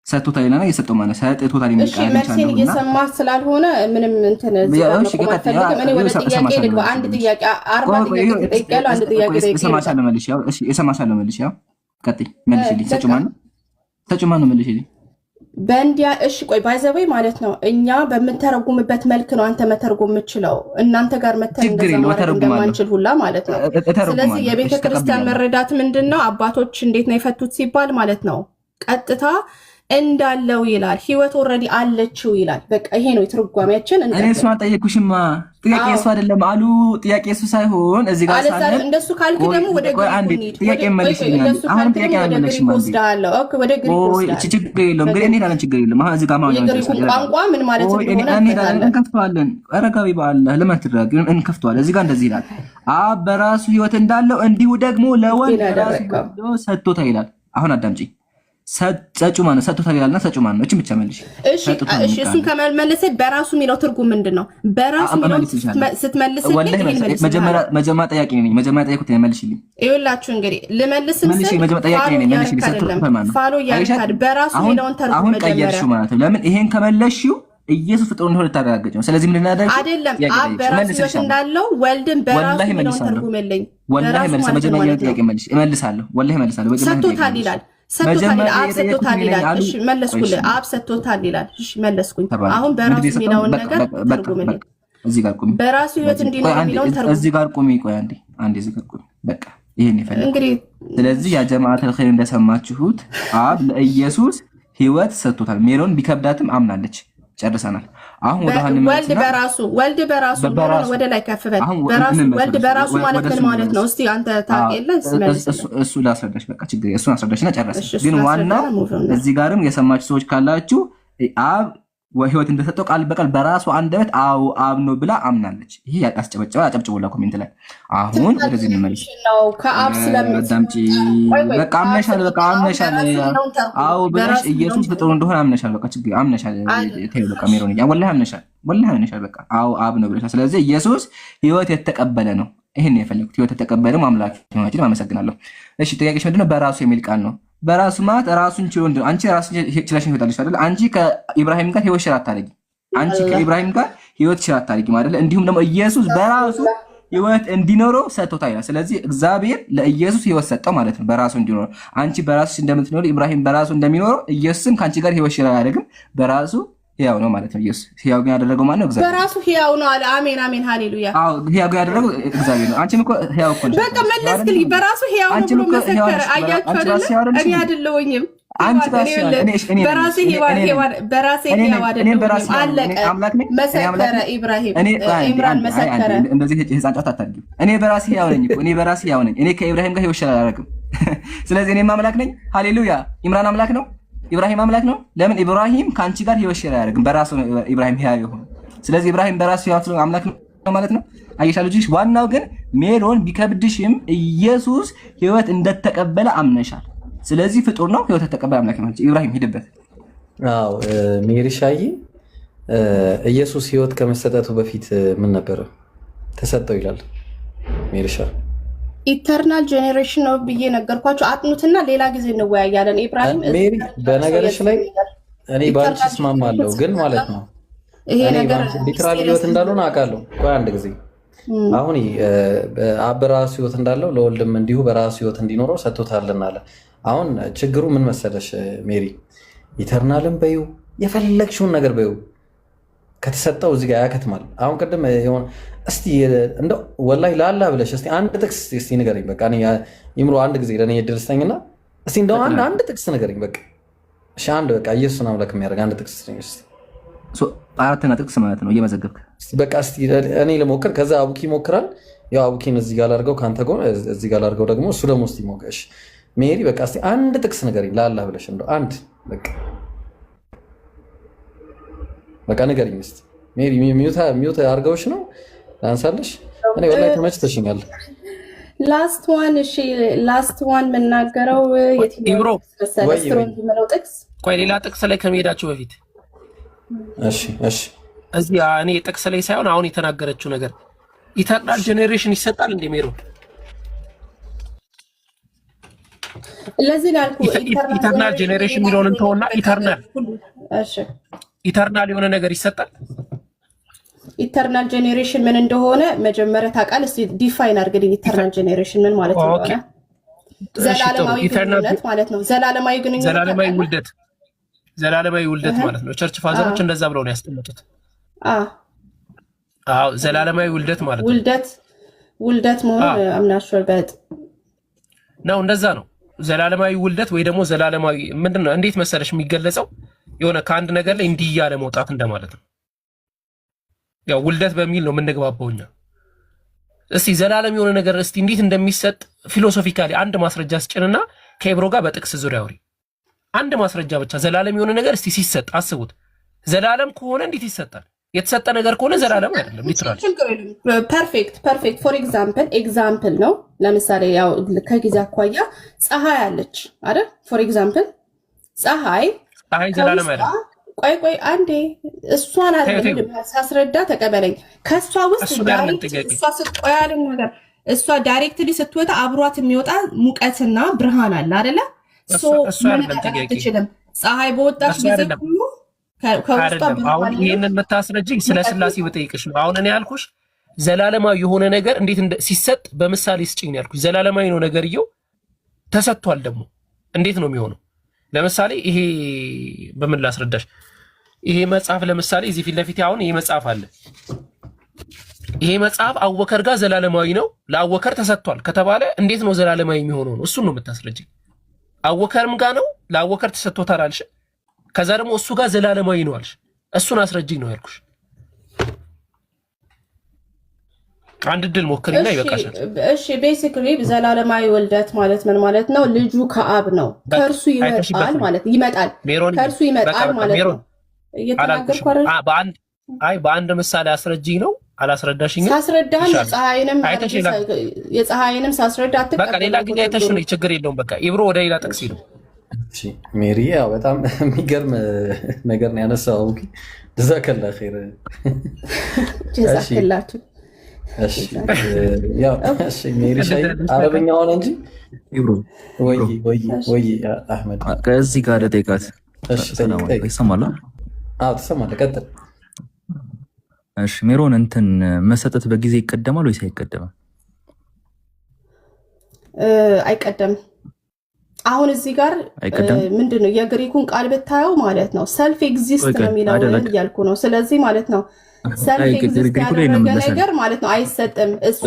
ሰጥቶታል ይላል። የሰጠው ማን ነው? ሰጥቶታል የሚል ቃል ብቻ ነው። እየሰማህ ስላልሆነ ምንም እንትን እዚህ ጋር ነው ማለት ነው። ወደ ጥያቄ ልግባ። አንድ ጥያቄ 40 ጥያቄ ጠይቄያለሁ። አንድ ጥያቄ ጠይቄያለሁ። እሰማሻለሁ። መልሽ። ያው እሺ እሰማሻለሁ። መልሽ። ያው ቀጥይ። መልሽልኝ። ሰጪው ማን ነው? መልሽልኝ። በእንዲያ እሺ ቆይ ባይዘበይ ማለት ነው። እኛ በምንተረጉምበት መልክ ነው አንተ መተርጎም የምችለው። እናንተ ጋር መተን እንደማንችል ሁላ ማለት ነው። ስለዚህ የቤተ ክርስቲያን መረዳት ምንድን ነው? አባቶች እንዴት ነው የፈቱት ሲባል ማለት ነው ቀጥታ እንዳለው ይላል። ህይወት ኦልሬዲ አለችው ይላል። በቃ ይሄ ነው ትርጓሜያችን። እኔ እሱ አልጠየኩሽማ። ጥያቄ እሱ አይደለም አሉ። ጥያቄ እሱ ሳይሆን እዚህ ጋር ሳለ እንደሱ ካልክ ደግሞ ወደ ግሪክ ጥያቄ መልሽልኝ። አሁን ጥያቄ አልመለስሽም። ኦኬ ወደ ግሪክ ወስዳለሁ። ችግር የለውም ግን እንሄዳለን። ችግር የለውም። አሁን እዚህ ጋር ማለት ነው የግሪክ ቋንቋ ምን ማለት እንደሆነ እንከፍተዋለን። ረጋቢ በአላህ ለማትደረግ እንከፍተዋለን። እዚህ ጋር እንደዚህ ይላል፣ አብ በራሱ ህይወት እንዳለው እንዲሁ ደግሞ ለወልድ በራሱ ሰጥቶታል ይላል። አሁን አዳምጪ። ሰጪው ማን ነው? ሰጥቶታል ይላልና ሰጪው ማን ነው? እቺ ብቻ መልሽ። እሺ እሱን ከመመለሰ በራሱ የሚለው ትርጉም ምንድነው? በራሱ የሚለው ስትመልስ መጀመሪያ ጥያቄ ነኝ። መጀመሪያ ጥያቄ መልሽልኝ። ይኸውላችሁ እንግዲህ ልመልስ ፋሎ ያልካድ በራሱ የሚለውን ትርጉም አሁን ቀየርሽው ማለት ነው። ለምን ይሄን ከመለሽው ኢየሱስ ፍጡር እንደሆነ ልታረጋግጭ ነው። ስለዚህ ምን እናደርግ አይደለም አብ በራሱ ህይወት እንዳለው ወልድን በራሱ የሚለውን ትርጉምልኝ። ወላሂ መልስ። መጀመሪያ ጥያቄ መልሽ። እመልሳለሁ። ወላሂ እመልሳለሁ። ሰጥቶታል ይላል። ሰጥቶታል አብ ሰጥቶታል ይላል። እሺ መለስኩልህ። አብ ሰጥቶታል ይላል። እሺ መለስኩኝ። አሁን በራሱ የሚለውን ነገር ተርጉምልኝ። እዚህ ጋር ቁሚ። በራሱ ህይወት እንዲኖር የሚለውን ተርጉም። እዚህ ጋር ቁሚ። ቆይ አንዴ እዚህ ጋር ቁሚ። በቃ ይሄን ይፈልግ እንግዲህ። ስለዚህ ያ ጀማዓተል ኸይር እንደሰማችሁት አብ ለኢየሱስ ህይወት ሰጥቶታል። ሜሎን ቢከብዳትም አምናለች። ጨርሰናል። አሁን ወልድ በራሱ ወደ ላይ ከፍ በል። ወልድ በራሱ ማለት ምን ማለት ነው? እስቲ አንተ ታውቂያለሽ። እሱ ላስረዳሽ። በቃ ችግር እሱን አስረዳሽና ጨረስሽ። ግን ዋናው እዚህ ጋርም የሰማችሁ ሰዎች ካላችሁ አብ ህይወት እንደሰጠው ቃል በቃል በራሱ አንደበት አዎ አብ ነው ብላ አምናለች። ይሄ ያስጨበጨበ አጨብጭቦላ ኮሜንት ላይ። አሁን ወደዚህ እንመለስ ነው። ከአብ ስለምትዳምጪ በቃ አምነሻል። በቃ አምነሻል። አዎ ብለሽ ኢየሱስ ፍጡር እንደሆነ አምነሻል። በቃ ችግር አምነሻል። ተይው በቃ ሜሮን ወላሂ አምነሻል። በቃ አዎ አብ ነው ብለሻል። ስለዚህ ኢየሱስ ህይወት የተቀበለ ነው። ይሄን የፈለኩት ህይወት የተቀበለ አምላክ ሆናችን አመሰግናለሁ። እሺ ጥያቄሽ ምንድነው? በራሱ የሚል ቃል ነው። በራሱ ማለት ራሱን ችሎ እንደው አንቺ ራስሽ ችለሽ ህይወት አይደል? አንቺ ከኢብራሂም ጋር ህይወት ሽራት አታረጊ። አንቺ ከኢብራሂም ጋር ህይወት ሽራት አታረጊ ማለት እንዲሁም ደግሞ ኢየሱስ በራሱ ህይወት እንዲኖረው ሰጥቶታል። ስለዚህ እግዚአብሔር ለኢየሱስ ህይወት ሰጠው ማለት ነው፣ በራሱ እንዲኖር። አንቺ በራስሽ እንደምትኖር ኢብራሂም በራሱ እንደሚኖረው ኢየሱስም ካንቺ ጋር ህይወት ሽራት አያደርግም። በራሱ ህያው ነው ማለት ነው። ኢየሱስ ህያው ግን ያደረገው ማለት ነው እግዚአብሔር። በራሱ ህያው ነው አለ። አሜን አሜን ሃሌሉያ። አዎ ህያው ግን ያደረገው እግዚአብሔር ነው። አንቺም እኮ ህያው እኮ ነሽ። በቃ መለስክልኝ። በራሱ ህያው ነው ብሎ መሰከረ። አያችሁ አይደል? እኔ አይደለሁኝም። አንቺ በራሱ በራሴ ህያው አይደለሁም። አለቀ። መሰከረ ኢብራሂም። ኢምራን መሰከረ። እንደዚህ ህፃን ጫት አታድርጊ። እኔ በራሴ ህያው ነኝ እኮ። እኔ በራሴ ህያው ነኝ። እኔ ከኢብራሂም ጋር ህይወት ሽራት አላደርግም። ስለዚህ እኔም አምላክ ነኝ። ሃሌሉያ። ኢምራን አምላክ ነው። ኢብራሂም አምላክ ነው። ለምን ኢብራሂም ካንቺ ጋር ህይወት ሽራ ያደርግም? በራሱ ኢብራሂም ህያው ይሁን። ስለዚህ ኢብራሂም በራሱ ህያው አምላክ ነው ማለት ነው። አየሻ ልጅሽ። ዋናው ግን ሜሮን ቢከብድሽም ኢየሱስ ህይወት እንደተቀበለ አምነሻል። ስለዚህ ፍጡር ነው፣ ህይወት ተቀበለ አምላክ ነው። ኢብራሂም ሂድበት። አዎ ሜሪሻዬ፣ ኢየሱስ ህይወት ከመሰጠቱ በፊት ምን ነበረ ተሰጠው ይላል ሜሪሻ? ኢተርናል ጄኔሬሽን ነው ብዬ ነገርኳቸው። አጥኑትና ሌላ ጊዜ እንወያያለን። ኢብራሂም ሜሪ፣ በነገርሽ ላይ እኔ ባንቺ እስማማለሁ፣ ግን ማለት ነው ይሄ ነገር ሊትራል ህይወት እንዳልሆነ አውቃለሁ። ቆይ አንድ ጊዜ አሁን አብ በራሱ ህይወት እንዳለው ለወልድም እንዲሁ በራሱ ህይወት እንዲኖረው ሰጥቶታልና አለ። አሁን ችግሩ ምን መሰለሽ ሜሪ፣ ኢተርናልም በዩ የፈለግሽውን ነገር በዩ ከተሰጠው እዚህ ጋር ያከትማል። አሁን ቅድም የሆነ እስቲ እንደው ወላሂ ላላ ብለሽ እስቲ አንድ ጥቅስ እስቲ ንገረኝ። በቃ እኔ ይምሮ አንድ ጊዜ ለኔ እድልስተኝና እስቲ እንደው አንድ ጥቅስ ንገረኝ። በቃ እሺ፣ አንድ በቃ ኢየሱስን አምላክ የሚያደርግ አንድ ጥቅስ እስቲ አራተኛ ጥቅስ ማለት ነው እየመዘገብክ እስቲ በቃ እስቲ እኔ ልሞክር፣ ከዛ አቡኪ ይሞክራል። ያው አቡኪን እዚህ ጋር ላድርገው፣ ካንተ ጎን እዚህ ጋር ላድርገው ደግሞ እሱ ደግሞ እስቲ ሞከሽ ሜሪ፣ በቃ እስቲ አንድ ጥቅስ ንገረኝ ላላ ብለሽ እንደው አንድ በቃ ንገረኝ እስቲ ሜሪ። ሚውት አድርገውሽ ነው ላንሳለሽ? እኔ ወላሂ ተመችተሽኛል። ላስት ዋን እሺ፣ ላስት ዋን መናገረው የትኛው ጥቅስ? ቆይ ሌላ ጥቅስ ላይ ከመሄዳችሁ በፊት እሺ እዚህ እኔ ጥቅስ ላይ ሳይሆን አሁን የተናገረችው ነገር ኢተርናል ጄኔሬሽን ይሰጣል እንደ ሜሮ ለዚህ ላልኩ ኢተርናል ጄኔሬሽን የሚለውን እንተውና ኢተርናል የሆነ ነገር ይሰጣል። ኢተርናል ጄኔሬሽን ምን እንደሆነ መጀመሪያ ታውቃለህ? እስቲ ዲፋይን አድርግልኝ። ኢተርናል ጄኔሬሽን ምን ማለት እንደሆነ። ዘላለማዊ ግንኙነት ማለት ነው። ዘላለማዊ ግንኙነት፣ ዘላለማዊ ውልደት ማለት ነው። ቸርች ፋዘሮች እንደዛ ብለው ነው ያስቀመጡት። አዎ ዘላለማዊ ውልደት ማለት ነው። ውልደት መሆኑ አምናሽር በት ነው። እንደዛ ነው ዘላለማዊ ውልደት ወይ ደግሞ ዘላለማዊ ምንድነው? እንዴት መሰለሽ የሚገለጸው የሆነ ከአንድ ነገር ላይ እንዲህ እያለ መውጣት እንደማለት ነው። ያው ውልደት በሚል ነው የምንግባባው እኛ። እስቲ ዘላለም የሆነ ነገር እስቲ እንዴት እንደሚሰጥ ፊሎሶፊካሊ አንድ ማስረጃ ስጭንና ከኤብሮ ጋር በጥቅስ ዙሪያ አውሪ። አንድ ማስረጃ ብቻ ዘላለም የሆነ ነገር እስቲ ሲሰጥ አስቡት። ዘላለም ከሆነ እንዴት ይሰጣል? የተሰጠ ነገር ከሆነ ዘላለም አይደለም። ሊትራል ፐርፌክት ፎር ኤግዛምፕል ነው። ለምሳሌ ያው ከጊዜ አኳያ ፀሐይ አለች አይደል? ፎር ኤግዛምፕል ፀሐይ ዘላለም አይደለም። ቆይ አንዴ እሷን አይደለም ሳስረዳ ተቀበለኝ። ከሷ ውስጥ እሷ ዳይሬክትሊ ስትወጣ አብሯት የሚወጣ ሙቀትና ብርሃን አለ አይደለ? አትችልም። ፀሐይ በወጣች ጊዜ ሁሉ አሁን ይህንን የምታስረጅኝ ስለ ስላሴ ብጠይቅሽ ነው። አሁን እኔ ያልኩሽ ዘላለማዊ የሆነ ነገር እንዴት ሲሰጥ በምሳሌ ስጭኝ ያልኩሽ። ዘላለማዊ ነው ነገርየው ተሰጥቷል። ደግሞ እንዴት ነው የሚሆነው? ለምሳሌ ይሄ በምን ላስረዳሽ? ይሄ መጽሐፍ ለምሳሌ እዚህ ፊት ለፊት አሁን ይሄ መጽሐፍ አለ። ይሄ መጽሐፍ አቡበከር ጋር ዘላለማዊ ነው ለአቡበከር ተሰጥቷል ከተባለ እንዴት ነው ዘላለማዊ የሚሆነው ነው? እሱን ነው የምታስረጅኝ። አቡበከርም ጋር ነው ለአቡበከር ተሰጥቶታል አልሽ። ከዛ ደግሞ እሱ ጋር ዘላለማዊ ነው አልሽ። እሱን አስረጅኝ ነው ያልኩሽ። አንድ ድል ሞክሪና ይበቃሻል። እሺ ቤሲክሊ ዘላለማዊ ውልደት ማለት ምን ማለት ነው? ልጁ ከአብ ነው ከእርሱ ይመጣል ማለት ይመጣል ከእርሱ ይመጣል ማለት ነው። እየተናገርኩ አይደል? በአንድ ምሳሌ አስረጅኝ ነው። አላስረዳሽኝ። ሳስረዳህ የፀሐይንም ሳስረዳ አትቀበል። በቃ ሌላ ጊዜ አይተሽ ነው፣ ችግር የለውም። በቃ ኢብሮ ወደ ሌላ ጥቅስ ሄዱ። ሜሪ ያው በጣም የሚገርም ነገር ነው ያነሳው። ጀዛከላ ኸይር። ጀዛከላችሁ። ሜሪ ሻይ አረብኛ ሆነ እንጂ ኢብሮ ወይ አህመድ ከዚህ ጋር ደቂቃት ይሰማል። አዎ ትሰማለህ። ቀጥል። እሺ ሜሮን እንትን መሰጠት በጊዜ ይቀደማል ወይስ አይቀደምም? አይቀደምም። አሁን እዚህ ጋር ምንድነው የግሪኩን ቃል ብታየው ማለት ነው ሰልፍ ኤግዚስት ነው የሚለው እያልኩ ነው። ስለዚህ ማለት ነው ሰልፍ ኤግዚስት ያደረገ ነገር ማለት ነው አይሰጥም። እሱ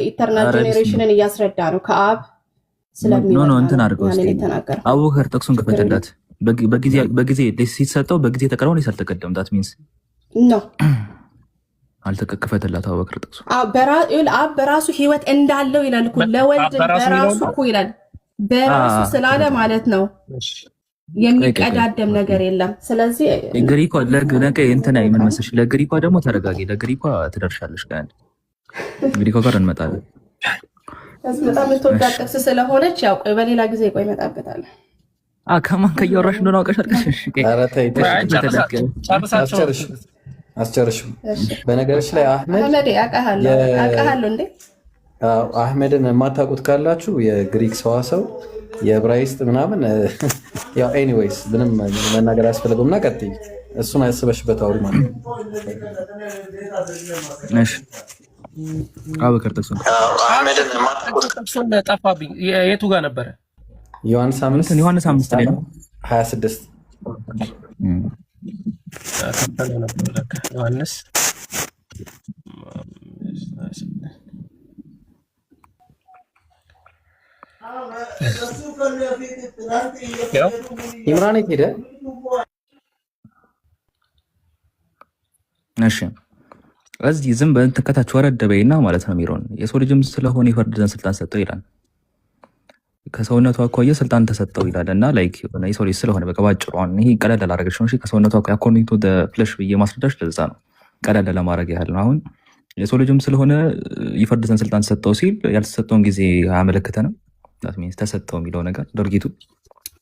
ኢተርናል ጄኔሬሽንን እያስረዳ ነው ከአብ ስለሚሆን ነው እንትን አድርገው አቡበከር ጥቅሱን ክፈትላት። በጊዜ ሲሰጠው በጊዜ ተቀርቦ ነው ያልተቀደም ዳት ሚንስ ነው አልተከፈተላት አቡበከር ጥቅሱ አብ በራሱ ህይወት እንዳለው ይላል እኮ ለወልድ በራሱ እኮ ይላል በራሱ ስላለ ማለት ነው የሚቀዳደም ነገር የለም። ስለዚህ ግሪኳ ለነቀ እንትና ምን መሰለሽ ለግሪኳ ደግሞ ተረጋጊ። ለግሪኳ ትደርሻለሽ ጋር ግሪኳ ጋር እንመጣለን። በጣም የምትወዳት ጥቅስ ስለሆነች ያው ቆይ በሌላ ጊዜ ቆይ እመጣበታለሁ። ከማን ከያወራሽ እንደሆነ አውቀሽ አልቀሽ አስጨርሽ። በነገሮች ላይ አህመድ ያውቃለሁ እንዴ? አህመድን የማታውቁት ካላችሁ የግሪክ ሰዋሰው የዕብራይስጥ ምናምን ያው ኤኒዌይስ ምንም መናገር አያስፈልገውም እና ቀጥይ። እሱን አያስበሽበት አውሪ ማለት ነው። እሺ አቡበከር ጥቅሱን አህመድን የማታውቁት ጥቅሱን ጠፋብኝ። የቱ ጋር ነበረ? ዮሐንስ 5 ላይ ነው 26 ዮሐንስ ኢምራን ሄደ። እሺ እዚህ ዝም በእንትከታች ወረደ በይና ማለት ነው ሚሮን የሰው ልጅም ስለሆነ ይፈርድ ዘንድ ስልጣን ሰጠው ይላል። ከሰውነቱ አኳያ ስልጣን ተሰጠው ይላል እና ላይክ የሆነ የሰው ልጅ ስለሆነ በቃ ባጭሩ ይሄ ቀለል ላደረገች ነው። እሺ ከሰውነቱ አኳያ አኮርዲንግ ቱ ዘ ፍለሽ ብዬ ማስረዳሽ ለዛ ነው ቀለል ለማድረግ ያህል ነው። አሁን የሰው ልጅም ስለሆነ ይፈርድ ዘንድ ስልጣን ተሰጠው ሲል ያልተሰጠውን ጊዜ አያመለክተንም። ዳት ሚንስ ተሰጠው የሚለው ነገር ድርጊቱ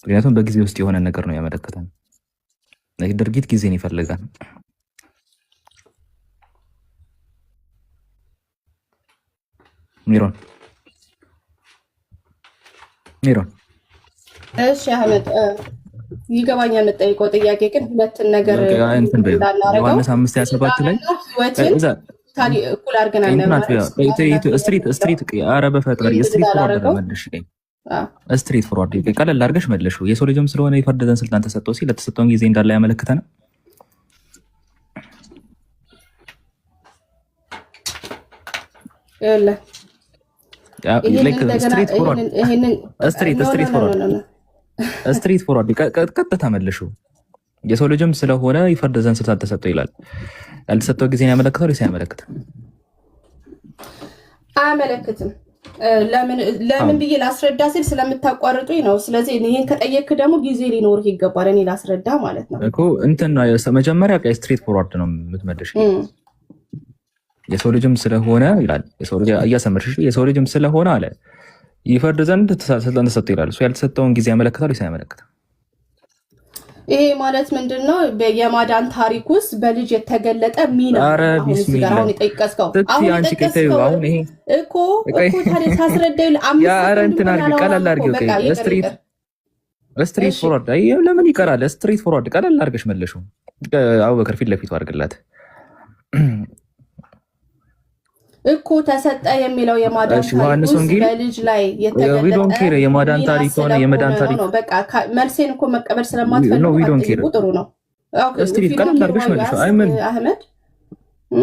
ምክንያቱም በጊዜ ውስጥ የሆነ ነገር ነው ያመለክተን። ላይክ ድርጊት ጊዜን ይፈልጋል። ሚሮን እሺ አህመድ ይገባኛል የምጠይቀው ጥያቄ ግን ሁለትን ነገር እንዳናረገው ዮሐንስ 5:27 ላይ ታዲ እኩል አድርገናል። ስትሪት ኧረ በፈጣሪ ስትሪት ፎርዋርድ ነው መልሽ። ስትሪት ፎርዋርድ ቀለል አድርገሽ መልሹ። የሰው ልጅም ስለሆነ ይፈርድ ዘንድ ስልጣን ተሰጠው ሲል ለተሰጠውን ጊዜ እንዳለ ያመለክተናል። ስትሪት ፎርዋርድ ቀጥታ መልሹ። የሰው ልጅም ስለሆነ ይፈርድ ዘንድ ስልጣን ተሰጠው ይላል። ያልተሰጠው ጊዜን ያመለክታል ወይስ አያመለክትም? አያመለክትም። ለምን ብዬ ላስረዳ ሲል ስለምታቋርጡኝ ነው። ስለዚህ ይሄን ከጠየክ ደግሞ ጊዜ ሊኖርህ ይገባል እኔ ላስረዳ ማለት ነው እኮ እንትን መጀመሪያ ስትሪት ፎርዋርድ ነው የምትመልሽ። የሰው ልጅም ስለሆነ ይላል የሰው ልጅ እያሰመርሽ የሰው ልጅም ስለሆነ አለ ይፈርድ ዘንድ ስልጣን ተሰጠው ይላል። እሱ ያልተሰጠውን ጊዜ ያመለክታል ወይስ አያመለክትም? ይሄ ማለት ምንድነው? የማዳን ታሪክ ውስጥ በልጅ የተገለጠ ሚና አሁን የጠቀስከው ስትሪት ፎርዋርድ ለምን ይቀራል? ስትሪት ፎርዋርድ ቀለል አድርገሽ መለሹ። አቡበከር ፊት ለፊቱ አድርግላት። እኮ ተሰጠ የሚለው የማዳን ታሪክ በልጅ ላይ የተገለጠ የማዳን ታሪክ ሆነ የመዳን ታሪክ ነው። በቃ መልሴን እኮ መቀበል ስለማትፈልጉ ጥሩ ነው። እስቲ ቀጥታ አድርገሽ መልሽ። አህመድ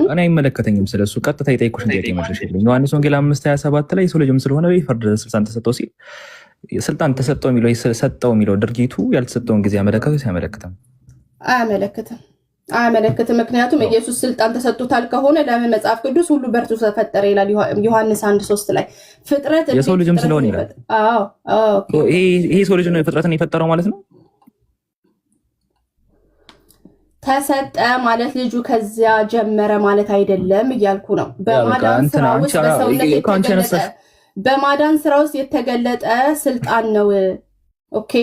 እኔ አይመለከተኝም ስለሱ። ቀጥታ የጠየኩሽን ጥያቄ መልሽልኝ። ዮሐንስ ወንጌል 5:27 ላይ የሰው ልጅም ስለሆነ ይፈርድ ስልጣን ተሰጠው ሲል ስልጣን ተሰጠው የሚለው ሰጠው የሚለው ድርጊቱ ያልተሰጠውን ጊዜ ያመለከተው ሲያመለክተም አያመለክትም። ምክንያቱም ኢየሱስ ስልጣን ተሰጥቶታል ከሆነ ለምን መጽሐፍ ቅዱስ ሁሉ በእርሱ ተፈጠረ ይላል ዮሐንስ 1:3 ላይ ፍጥረት የሰው ልጅም ስለሆነ ይላል። ይሄ ሰው ልጅ ነው ፍጥረትን የፈጠረው ማለት ነው። ተሰጠ ማለት ልጁ ከዚያ ጀመረ ማለት አይደለም እያልኩ ነው። በማዳን ስራ ውስጥ የተገለጠ ስልጣን ነው። ኦኬ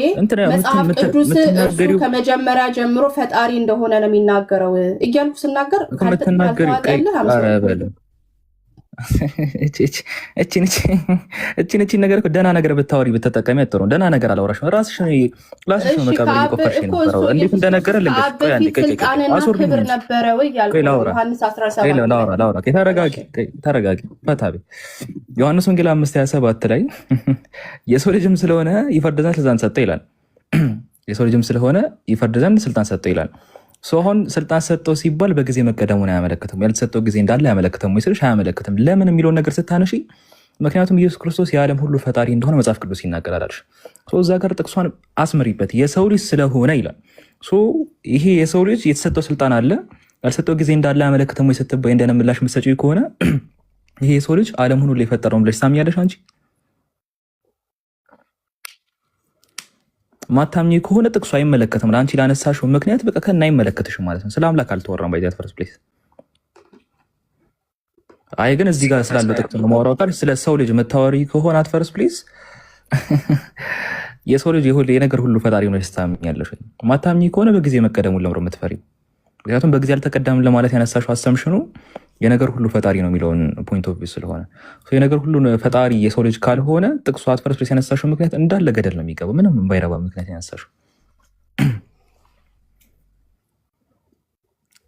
መጽሐፍ ቅዱስ እርሱ ከመጀመሪያ ጀምሮ ፈጣሪ እንደሆነ ነው የሚናገረው እያልኩ ስናገር እቺን ነገር ደህና ነገር ብታወሪ ብትጠቀሚ ጥሩ ነው። ደህና ነገር አላወራሽም። ራስሽ ነው መቃብር እየቆፈርሽ የነበረው። እንዴት እንደነገረ ተረጋጊ። ፈታቤ ዮሐንስ ወንጌል 5:27 ላይ የሰው ልጅም ስለሆነ ይፈርድ ዘንድ ስልጣን ሰጠ ይላል። የሰው ልጅም ስለሆነ ይፈርድ ዘንድ ስልጣን ሰጠ ይላል። አሁን ስልጣን ሰጠው ሲባል በጊዜ መቀደሙን አያመለክትም። ያልተሰጠው ጊዜ እንዳለ አያመለክትም ወይ ስልሽ አያመለክትም። ለምን የሚለውን ነገር ስታነሺ ምክንያቱም ኢየሱስ ክርስቶስ የዓለም ሁሉ ፈጣሪ እንደሆነ መጽሐፍ ቅዱስ ይናገራል። እዛ ጋር ጥቅሷን አስምሪበት። የሰው ልጅ ስለሆነ ይላል። ይሄ የሰው ልጅ የተሰጠው ስልጣን አለ ያልተሰጠው ጊዜ እንዳለ አያመለክትም ወይ ስትባይ እንደነ ምላሽ የምትሰጪው ከሆነ ይሄ የሰው ልጅ ዓለም ሁሉ የፈጠረውን ብለሽ ታምኛለሽ አንቺ? ማታምኚ ከሆነ ጥቅሱ አይመለከትም። ለአንቺ ላነሳሽው ምክንያት በቃ ከና አይመለከትሽም ማለት ነው። ስለ አምላክ አልተወራም ባይዛት ፈርስ ፕሌስ። አይ ግን እዚህ ጋር ስላለው ጥቅስ ነው ማውራው። ስለ ሰው ልጅ መታወሪ ከሆነ አት ፈርስ ፕሌስ የሰው ልጅ የነገር ሁሉ ፈጣሪ ነው ታምኛለሽ። ማታምኚ ከሆነ በጊዜ መቀደሙን ለምሮ የምትፈሪው ምክንያቱም በጊዜ አልተቀደምም ለማለት ያነሳሽው አሰምሽኑ የነገር ሁሉ ፈጣሪ ነው የሚለውን ፖይንት ኦፍ ቪው ስለሆነ የነገር ሁሉ ፈጣሪ የሰው ልጅ ካልሆነ ጥቅሱ አት ፈርስ ፕሌስ ያነሳሽው ምክንያት እንዳለ ገደል ነው የሚገባው። ምንም ባይረባ ምክንያት ያነሳሽው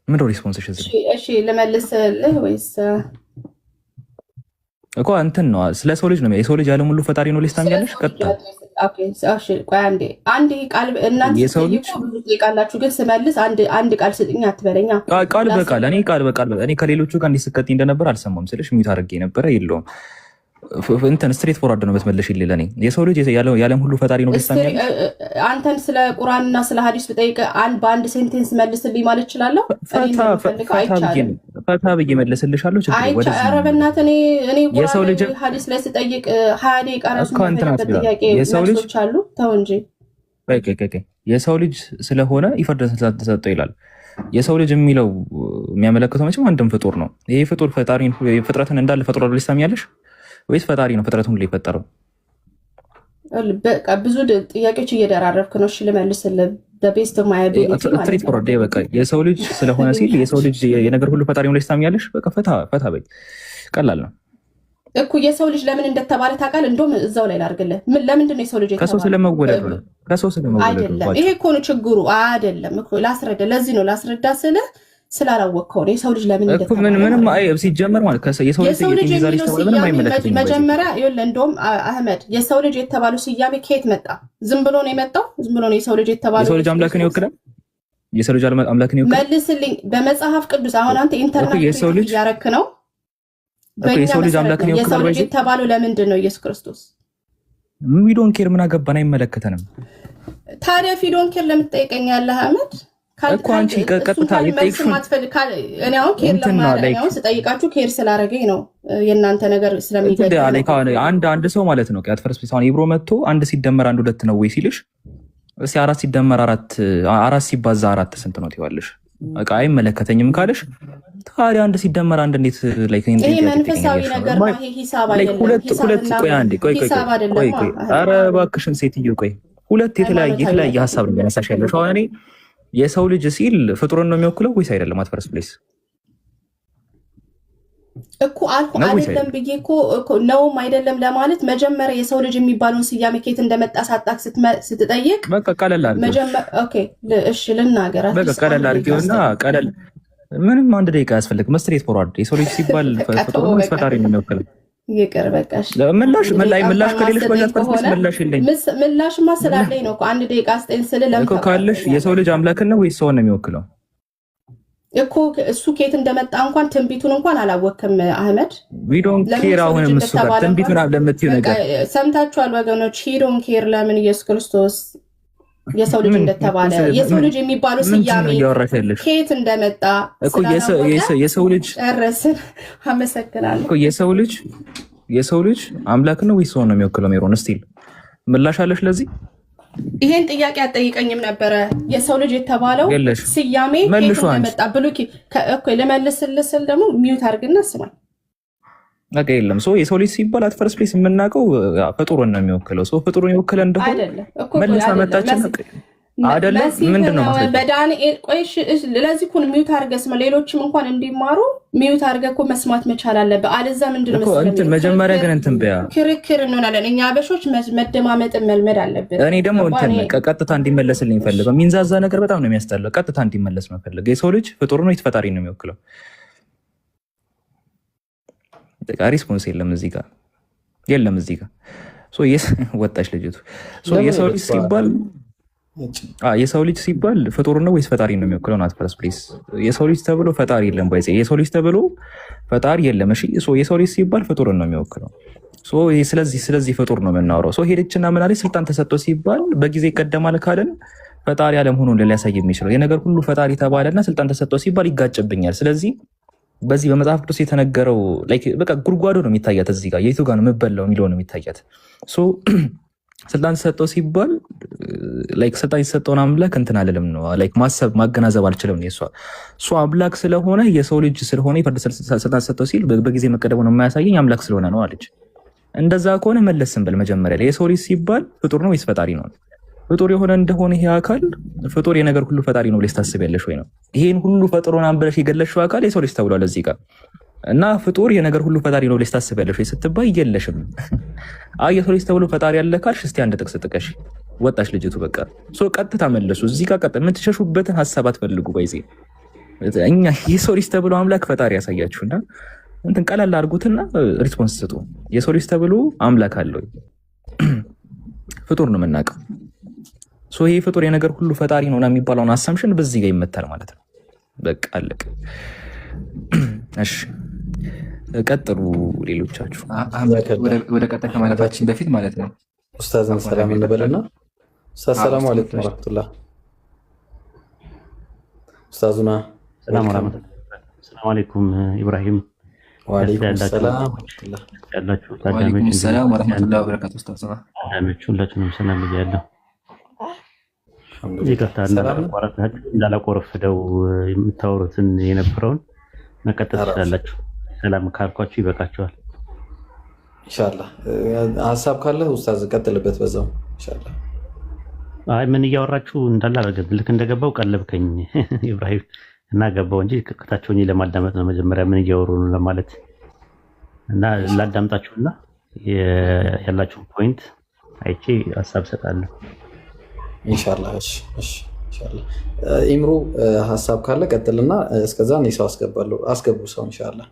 ምን ሪስፖንስሽ እዚህ? እሺ ልመልስልህ ወይስ እኮ እንትን ነው ስለ ሰው ልጅ ነው የሰው ልጅ ዓለም ሁሉ ፈጣሪ ነው ሊስታም ያለሽ ቀጥታ አንድ ቃል እናንተ ብዙ ቃላችሁ ግን ስመልስ አንድ ቃል ስጥኝ አትበለኛ። ቃል በቃል እኔ ከሌሎቹ ጋር እንዲስቀጥኝ እንደነበር አልሰማም ስልሽ ሚዩት አድርጌ ነበረ። የለውም እንትን ስትሬት ፎርዋርድ ነው የምትመለሽ ለኔ የሰው ልጅ የዓለም ሁሉ ፈጣሪ ነው ሊስታም ያለሽ። አንተን ስለ ቁርአንና ስለ ሐዲስ ብጠይቅ በአንድ ሴንቴንስ መልስልኝ ማለት እችላለሁ? ፈታ ብዬ መልስልሻለሁ። ኧረ በእናትህ እኔ ቁርአን ሐዲስ ላይ ስጠይቅ 20 ደቂቃ ራሱ የሚፈጅበት ጥያቄ መልሶች አሉ። ተው እንጂ የሰው ልጅ ስለሆነ ይፈርድ ዘንድ ተሰጠው ይላል። የሰው ልጅ የሚለው የሚያመለክተው መቼም አንድም ፍጡር ነው። ይሄ ፍጡር ፍጥረትን እንዳለ ፈጥሮ ሊስታም ያለሽ ወይስ ፈጣሪ ነው ፍጥረቱን ሁሉ የፈጠረው? በቃ ብዙ ጥያቄዎች እየደራረብክ ነው። እሺ ልመልስልህ። በቤስት ማያቤት በቃ የሰው ልጅ ስለሆነ ሲል የሰው ልጅ የነገር ሁሉ ፈጣሪ ነው ታምኛለሽ? በቃ ፈታ በይ። ቀላል ነው እኮ የሰው ልጅ ለምን እንደተባለ ታውቃለህ? እንደውም እዛው ላይ ላድርግልህ። ለምንድን ነው የሰው ልጅ ከሰው ስለመወለድ ነው? ከሰው ስለመወለድ አይደለም። ይሄ እኮ ነው ችግሩ። አይደለም እኮ ላስረዳ። ለዚህ ነው ላስረዳ ስልህ ስላላወቅከው ነው። የሰው ልጅ ለምን ምንም ሲጀመር ማለት የሰው ልጅ መጀመሪያ ይኸውልህ፣ እንደውም አህመድ የሰው ልጅ የተባለው ስያሜ ከየት መጣ? ዝም ብሎ ነው የመጣው? ዝም ብሎ ነው የሰው ልጅ የተባለው? የሰው ልጅ አምላክን ይወክላል። የሰው ልጅ አምላክን ይወክላል። መልስልኝ። በመጽሐፍ ቅዱስ አሁን አንተ ኢንተርኔት እያረክ ነው። የሰው ልጅ አምላክን ይወክላል። የሰው ልጅ የተባለው ለምንድን ነው? ኢየሱስ ክርስቶስ ዊዶን ኬር ምን አገባን? አይመለከተንም። ታዲያ ፊዶን ኬር ለምን ትጠይቀኛለህ አህመድ? እኮ አንቺ ቀጥታ ስጠይቃችሁ ኬር ስላደረገኝ ነው የእናንተ ነገር ስለሚገኝ አንድ ሰው ማለት ነው ፈርስ ሁ ኢብሮ መጥቶ 1 ሲደመር 1 2 ነው ወይ ሲልሽ እስኪ 4 ሲደመር 4 ሲባዛ 4 ስንት ነው ትይዋለሽ? በቃ አይመለከተኝም ካለሽ ታዲያ 1 ሲደመር 1 እንዴት ይሄ መንፈሳዊ ነገር ነው። ይሄ ሂሳብ አይደለም። ቆይ ኧረ እባክሽን ሴትዮ ቆይ ሁለት የተለያየ ሀሳብ ነው ያነሳሽ ያለሽ። አሁን እኔ የሰው ልጅ ሲል ፍጡርን ነው የሚወክለው ወይስ አይደለም? አት ፈርስት ፕሌስ እኮ አልኩ አይደለም ብዬ እኮ ነውም አይደለም ለማለት መጀመሪያ የሰው ልጅ የሚባለውን ስያሜ ከየት እንደመጣ ሳጣክ ስትጠይቅ በቃ ቀለል አድርጊው። ኦኬ እሺ ልናገር። በቃ ቀለል አድርጊውና ምንም አንድ ደቂቃ ያስፈልግ ስትሬት ፎርዋርድ። የሰው ልጅ ሲባል ፍጡር ነው ፈጣሪ ነው የሚወክለው? ይቅር በቃሽ። ምላሽ ከሌለሽ በዛት ፈልስ ምላሽ የለኝ። ምላሽማ ስላለኝ ነው እኮ አንድ ደቂቃ ስጠኝ ስል እኮ ካለሽ የሰው ልጅ አምላክን ነው ወይስ ሰውን ነው የሚወክለው እኮ? እሱ ከየት እንደመጣ እንኳን ትንቢቱን እንኳን አላወቅም አህመድ። ቪዶን ኬር አሁንም እሱ ጋር ትንቢቱን ለምትይው ነገር ሰምታችኋል ወገኖች። ሂዶን ኬር ለምን ኢየሱስ ክርስቶስ የሰው ልጅ እንደተባለ የሰው ልጅ የሚባለው ስያሜ ከየት እንደመጣ እኮ የሰው ልጅ ጨረስን። አመሰግናለሁ እኮ የሰው ልጅ አምላክ ነው ወይስ ሰው ነው የሚወክለው? ሜሮን ስቲል ምላሽ አለሽ ለዚህ? ይሄን ጥያቄ አጠይቀኝም ነበረ። የሰው ልጅ የተባለው ስያሜ ከየት እንደመጣ ብሉኪ እኮ ለመልስልስል ደግሞ ሚዩት አድርግና ስማኝ። ነገ የለም ሰው የሰው ልጅ ሲባል አት ፈርስት ፕሌስ የምናውቀው ፍጡሩን ነው የሚወክለው። ሰው ፍጡሩን ይወክለ እንደሆነ መልሳ መጣችን አይደለም። ምንድነው ማለት በዳንኤል ቆይሽ ለዚህ ኩን ሚዩት አድርገህ ስማ። ሌሎችም እንኳን እንዲማሩ ሚዩት አድርገህ እኮ መስማት መቻል አለበት። አለዛ ምንድነው እኮ እንትን መጀመሪያ ግን እንትን በያ ክርክር እንሆናለን። እኛ አበሾች መደማመጥን መልመድ አለብን። እኔ ደግሞ እንትን ቀጥታ እንዲመለስልኝ ፈልገው የሚንዛዛ ነገር በጣም ነው የሚያስጠላው። ቀጥታ እንዲመለስ ነው ፈልገው። የሰው ልጅ ፍጡር ነው ፈጣሪ ነው የሚወክለው? ሪስፖንስ የለም እዚህ ጋር የለም እዚህ ጋር ወጣች ልጅቱ። የሰው ልጅ ሲባል ፍጡር ነው ወይስ ፈጣሪ ነው የሚወክለው? ናት ፈርስት ፕሌስ። የሰው ልጅ ተብሎ ፈጣሪ የለም። ባይዘ የሰው ልጅ ተብሎ ፈጣሪ የለም። እሺ የሰው ልጅ ሲባል ፍጡር ነው የሚወክለው። ስለዚህ ፍጡር ነው የምናወራው። ሄደችና ምን አለች? ስልጣን ተሰጥቶ ሲባል በጊዜ ይቀደማል ካለን ፈጣሪ አለመሆኑን ሊያሳይ የሚችለው የነገር ሁሉ ፈጣሪ ተባለና ስልጣን ተሰጥቶ ሲባል ይጋጭብኛል። ስለዚህ በዚህ በመጽሐፍ ቅዱስ የተነገረው በቃ ጉድጓዶ ነው የሚታያት። እዚህ ጋር የቱ ጋር ነው የምበላው የሚለው ነው የሚታያት። ስልጣን ተሰጠው ሲባል ስልጣን የተሰጠውን አምላክ እንትን አልልም ነው ማሰብ ማገናዘብ አልችልም። እሱ አምላክ ስለሆነ የሰው ልጅ ስለሆነ የፍርድ ስልጣን ተሰጠው ሲል በጊዜ መቀደሙ ነው የማያሳየኝ አምላክ ስለሆነ ነው አለች። እንደዛ ከሆነ መለስ ስንበል መጀመሪያ ላይ የሰው ልጅ ሲባል ፍጡር ነው ወይስ ፈጣሪ ነው? ፍጡር የሆነ እንደሆነ ይሄ አካል ፍጡር የነገር ሁሉ ፈጣሪ ነው ብለሽ ታስቢያለሽ ወይ ነው? ይሄን ሁሉ ፈጥሮን አንብለሽ የገለሽው አካል የሰው ልጅ ተብሏል እዚህ ጋር እና ፍጡር የነገር ሁሉ ፈጣሪ ነው ብለሽ ታስቢያለሽ ወይ ስትባይ የለሽም። የሰው ልጅ ተብሎ ፈጣሪ ያለ ካልሽ እስቲ አንድ ጥቅስ ጥቀሽ። ወጣሽ ልጅቱ። በቃ ቀጥታ መለሱ እዚህ ጋር ቀጥ የምትሸሹበትን ሀሳብ አትፈልጉ። ባይዜ እኛ የሰው ልጅ ተብሎ አምላክ ፈጣሪ ያሳያችሁና እንትን ቀላል አድርጉትና ሪስፖንስ ስጡ። የሰው ልጅ ተብሎ አምላክ አለው ፍጡር ነው የምናውቀው። ይሄ ፍጡር የነገር ሁሉ ፈጣሪ ነው የሚባለውን አሳምሽን በዚህ ጋር ይመታል ማለት ነው። በቃ አለቀ። እሺ ቀጥሉ ሌሎቻችሁ። ወደ ቀጣይ ከማለታችን በፊት ማለት ነው ኡስታዝን ሰላም እንበልና ኡስታዝ ሰላም አለይኩም ወራህመቱላህ። ኡስታዙና ሰላም አለይኩም ኢብራሂም። ወአለይኩም ሰላም ወራህመቱላህ። ያላችሁ ሰላም ወራህመቱላህ ወበረካቱ። ኡስታዝ ሁላችሁንም ሰላም ብያለሁ። ይቅርታ እንዳላቆረፍደው የምታወሩትን የነበረውን መቀጠል ትችላላችሁ። ሰላም ካልኳችሁ ይበቃችኋል። ኢንሻአላህ ሀሳብ ካለ ኡስታዝ ቀጥልበት በዛው ኢንሻአላህ። አይ ምን እያወራችሁ እንዳላረገ ልክ እንደገባው ቀለብከኝ ኢብራሂም እና ገባው እንጂ ከታችሁኝ ለማዳመጥ ነው። መጀመሪያ ምን እያወሩ ነው ለማለት እና ላዳምጣችሁና ያላችሁ ፖይንት አይቼ ሀሳብ ሰጣለሁ ኢንሻአላህ። እሺ ኢንሻአላህ። ኢምሩ ሀሳብ ካለ ቀጥልና እስከዛ እኔ ሰው አስገቡ ሰው ኢንሻአላህ።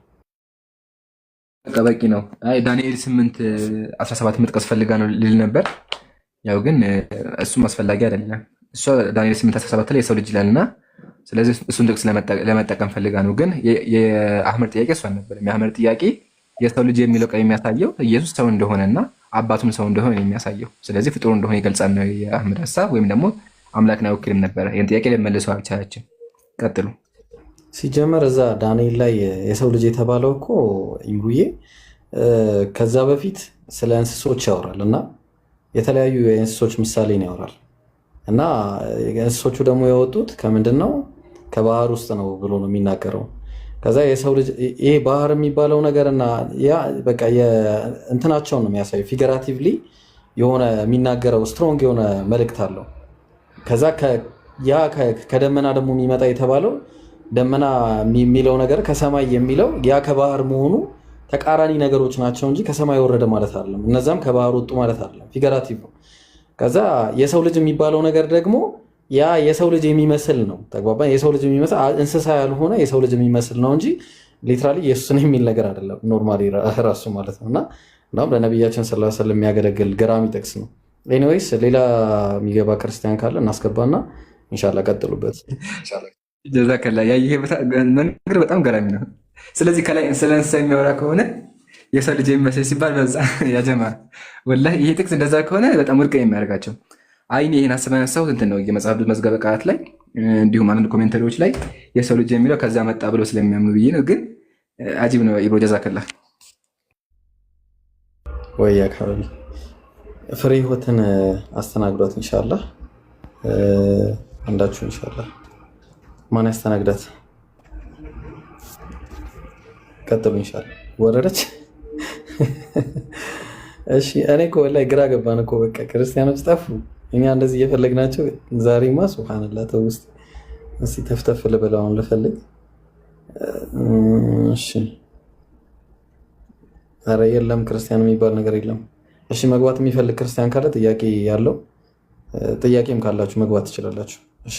በቂ ነው። ዳንኤል 8:17 መጥቀስ ፈልጋ ነው ልል ነበር። ያው ግን እሱም አስፈላጊ አይደለም። እሷ ዳንኤል 8:17 ላይ የሰው ልጅ ይላልና ስለዚህ እሱን ጥቅስ ለመጠቀም ፈልጋ ነው። ግን የአህመድ ጥያቄ እሷ ነበር። የአህመድ ጥያቄ የሰው ልጅ የሚለው ቃል የሚያሳየው ኢየሱስ ሰው እንደሆነና አባቱም ሰው እንደሆነ የሚያሳየው ስለዚህ ፍጡር እንደሆነ ይገልጻል ነው የአህመድ ሀሳብ። ወይም ደግሞ አምላክን አይወክልም ነበረ። ይህን ጥያቄ ለመልሰው አልቻላችም። ቀጥሉ። ሲጀመር እዛ ዳንኤል ላይ የሰው ልጅ የተባለው እኮ ኢምሩዬ ከዛ በፊት ስለ እንስሶች ያወራል እና የተለያዩ የእንስሶች ምሳሌን ያወራል እና እንስሶቹ ደግሞ የወጡት ከምንድን ነው? ከባህር ውስጥ ነው ብሎ ነው የሚናገረው። ከዛ የሰው ልጅ ይሄ ባህር የሚባለው ነገርና ያ በቃ እንትናቸውን ነው የሚያሳዩ። ፊገራቲቭሊ የሆነ የሚናገረው ስትሮንግ የሆነ መልእክት አለው። ከዛ ያ ከደመና ደግሞ የሚመጣ የተባለው ደመና የሚለው ነገር ከሰማይ የሚለው ያ ከባህር መሆኑ ተቃራኒ ነገሮች ናቸው እንጂ ከሰማይ ወረደ ማለት አይደለም። እነዛም ከባህር ወጡ ማለት አይደለም። ፊገራቲቭ ነው። ከዛ የሰው ልጅ የሚባለው ነገር ደግሞ ያ የሰው ልጅ የሚመስል ነው። ተግባባን? የሰው ልጅ የሚመስል እንስሳ ያልሆነ የሰው ልጅ የሚመስል ነው እንጂ ሊትራሊ ኢየሱስን የሚል ነገር አይደለም። ኖርማሊ ራሱ ማለት ነው። እና እናም ለነቢያችን ሰለላሁ ዐለይሂ ወሰለም የሚያገለግል ገራሚ ጥቅስ ነው። ኤኒዌይስ ሌላ የሚገባ ክርስቲያን ካለ እናስገባና ኢንሻላህ ቀጥሉበት። ጀዛከላ ያየህ መንገድ በጣም ገራሚ ነው። ስለዚህ ከላይ ስለ እንስሳ የሚያወራ ከሆነ የሰው ልጅ የሚመስል ሲባል በዛ ያጀማ ወላሂ ይሄ ጥቅስ እንደዛ ከሆነ በጣም ውድቅ የሚያደርጋቸው አይኔ ይህን አስበህ ያነሳሁት እንትን ነው የመጽሐፍ መዝገበ ቃላት ላይ እንዲሁም አንዳንድ ኮሜንተሪዎች ላይ የሰው ልጅ የሚለው ከዛ መጣ ብሎ ስለሚያምኑ ብዬ ነው። ግን አጂብ ነው ኢብሮ ጀዛከላ። ወይ አካባቢ ፍሬ ህይወትን አስተናግዷት ኢንሻአላህ። አንዳችሁ ኢንሻአላህ ማን ያስተናግዳት? ቀጥሉ ኢንሻአላህ። ወረደች። እሺ እኔ እኮ ወላሂ ግራ ገባን እኮ በቃ ክርስቲያኖች ጠፉ። እኛ እንደዚህ እየፈለግናቸው ዛሬማ ሱብሃንአላህ ተውስጥ እስኪ ተፍተፍ ልበለው አሁን ልፈልግ። እሺ ኧረ የለም ክርስቲያን የሚባል ነገር የለም። እሺ መግባት የሚፈልግ ክርስቲያን ካለ ጥያቄ ያለው ጥያቄም ካላችሁ መግባት ትችላላችሁ። እሺ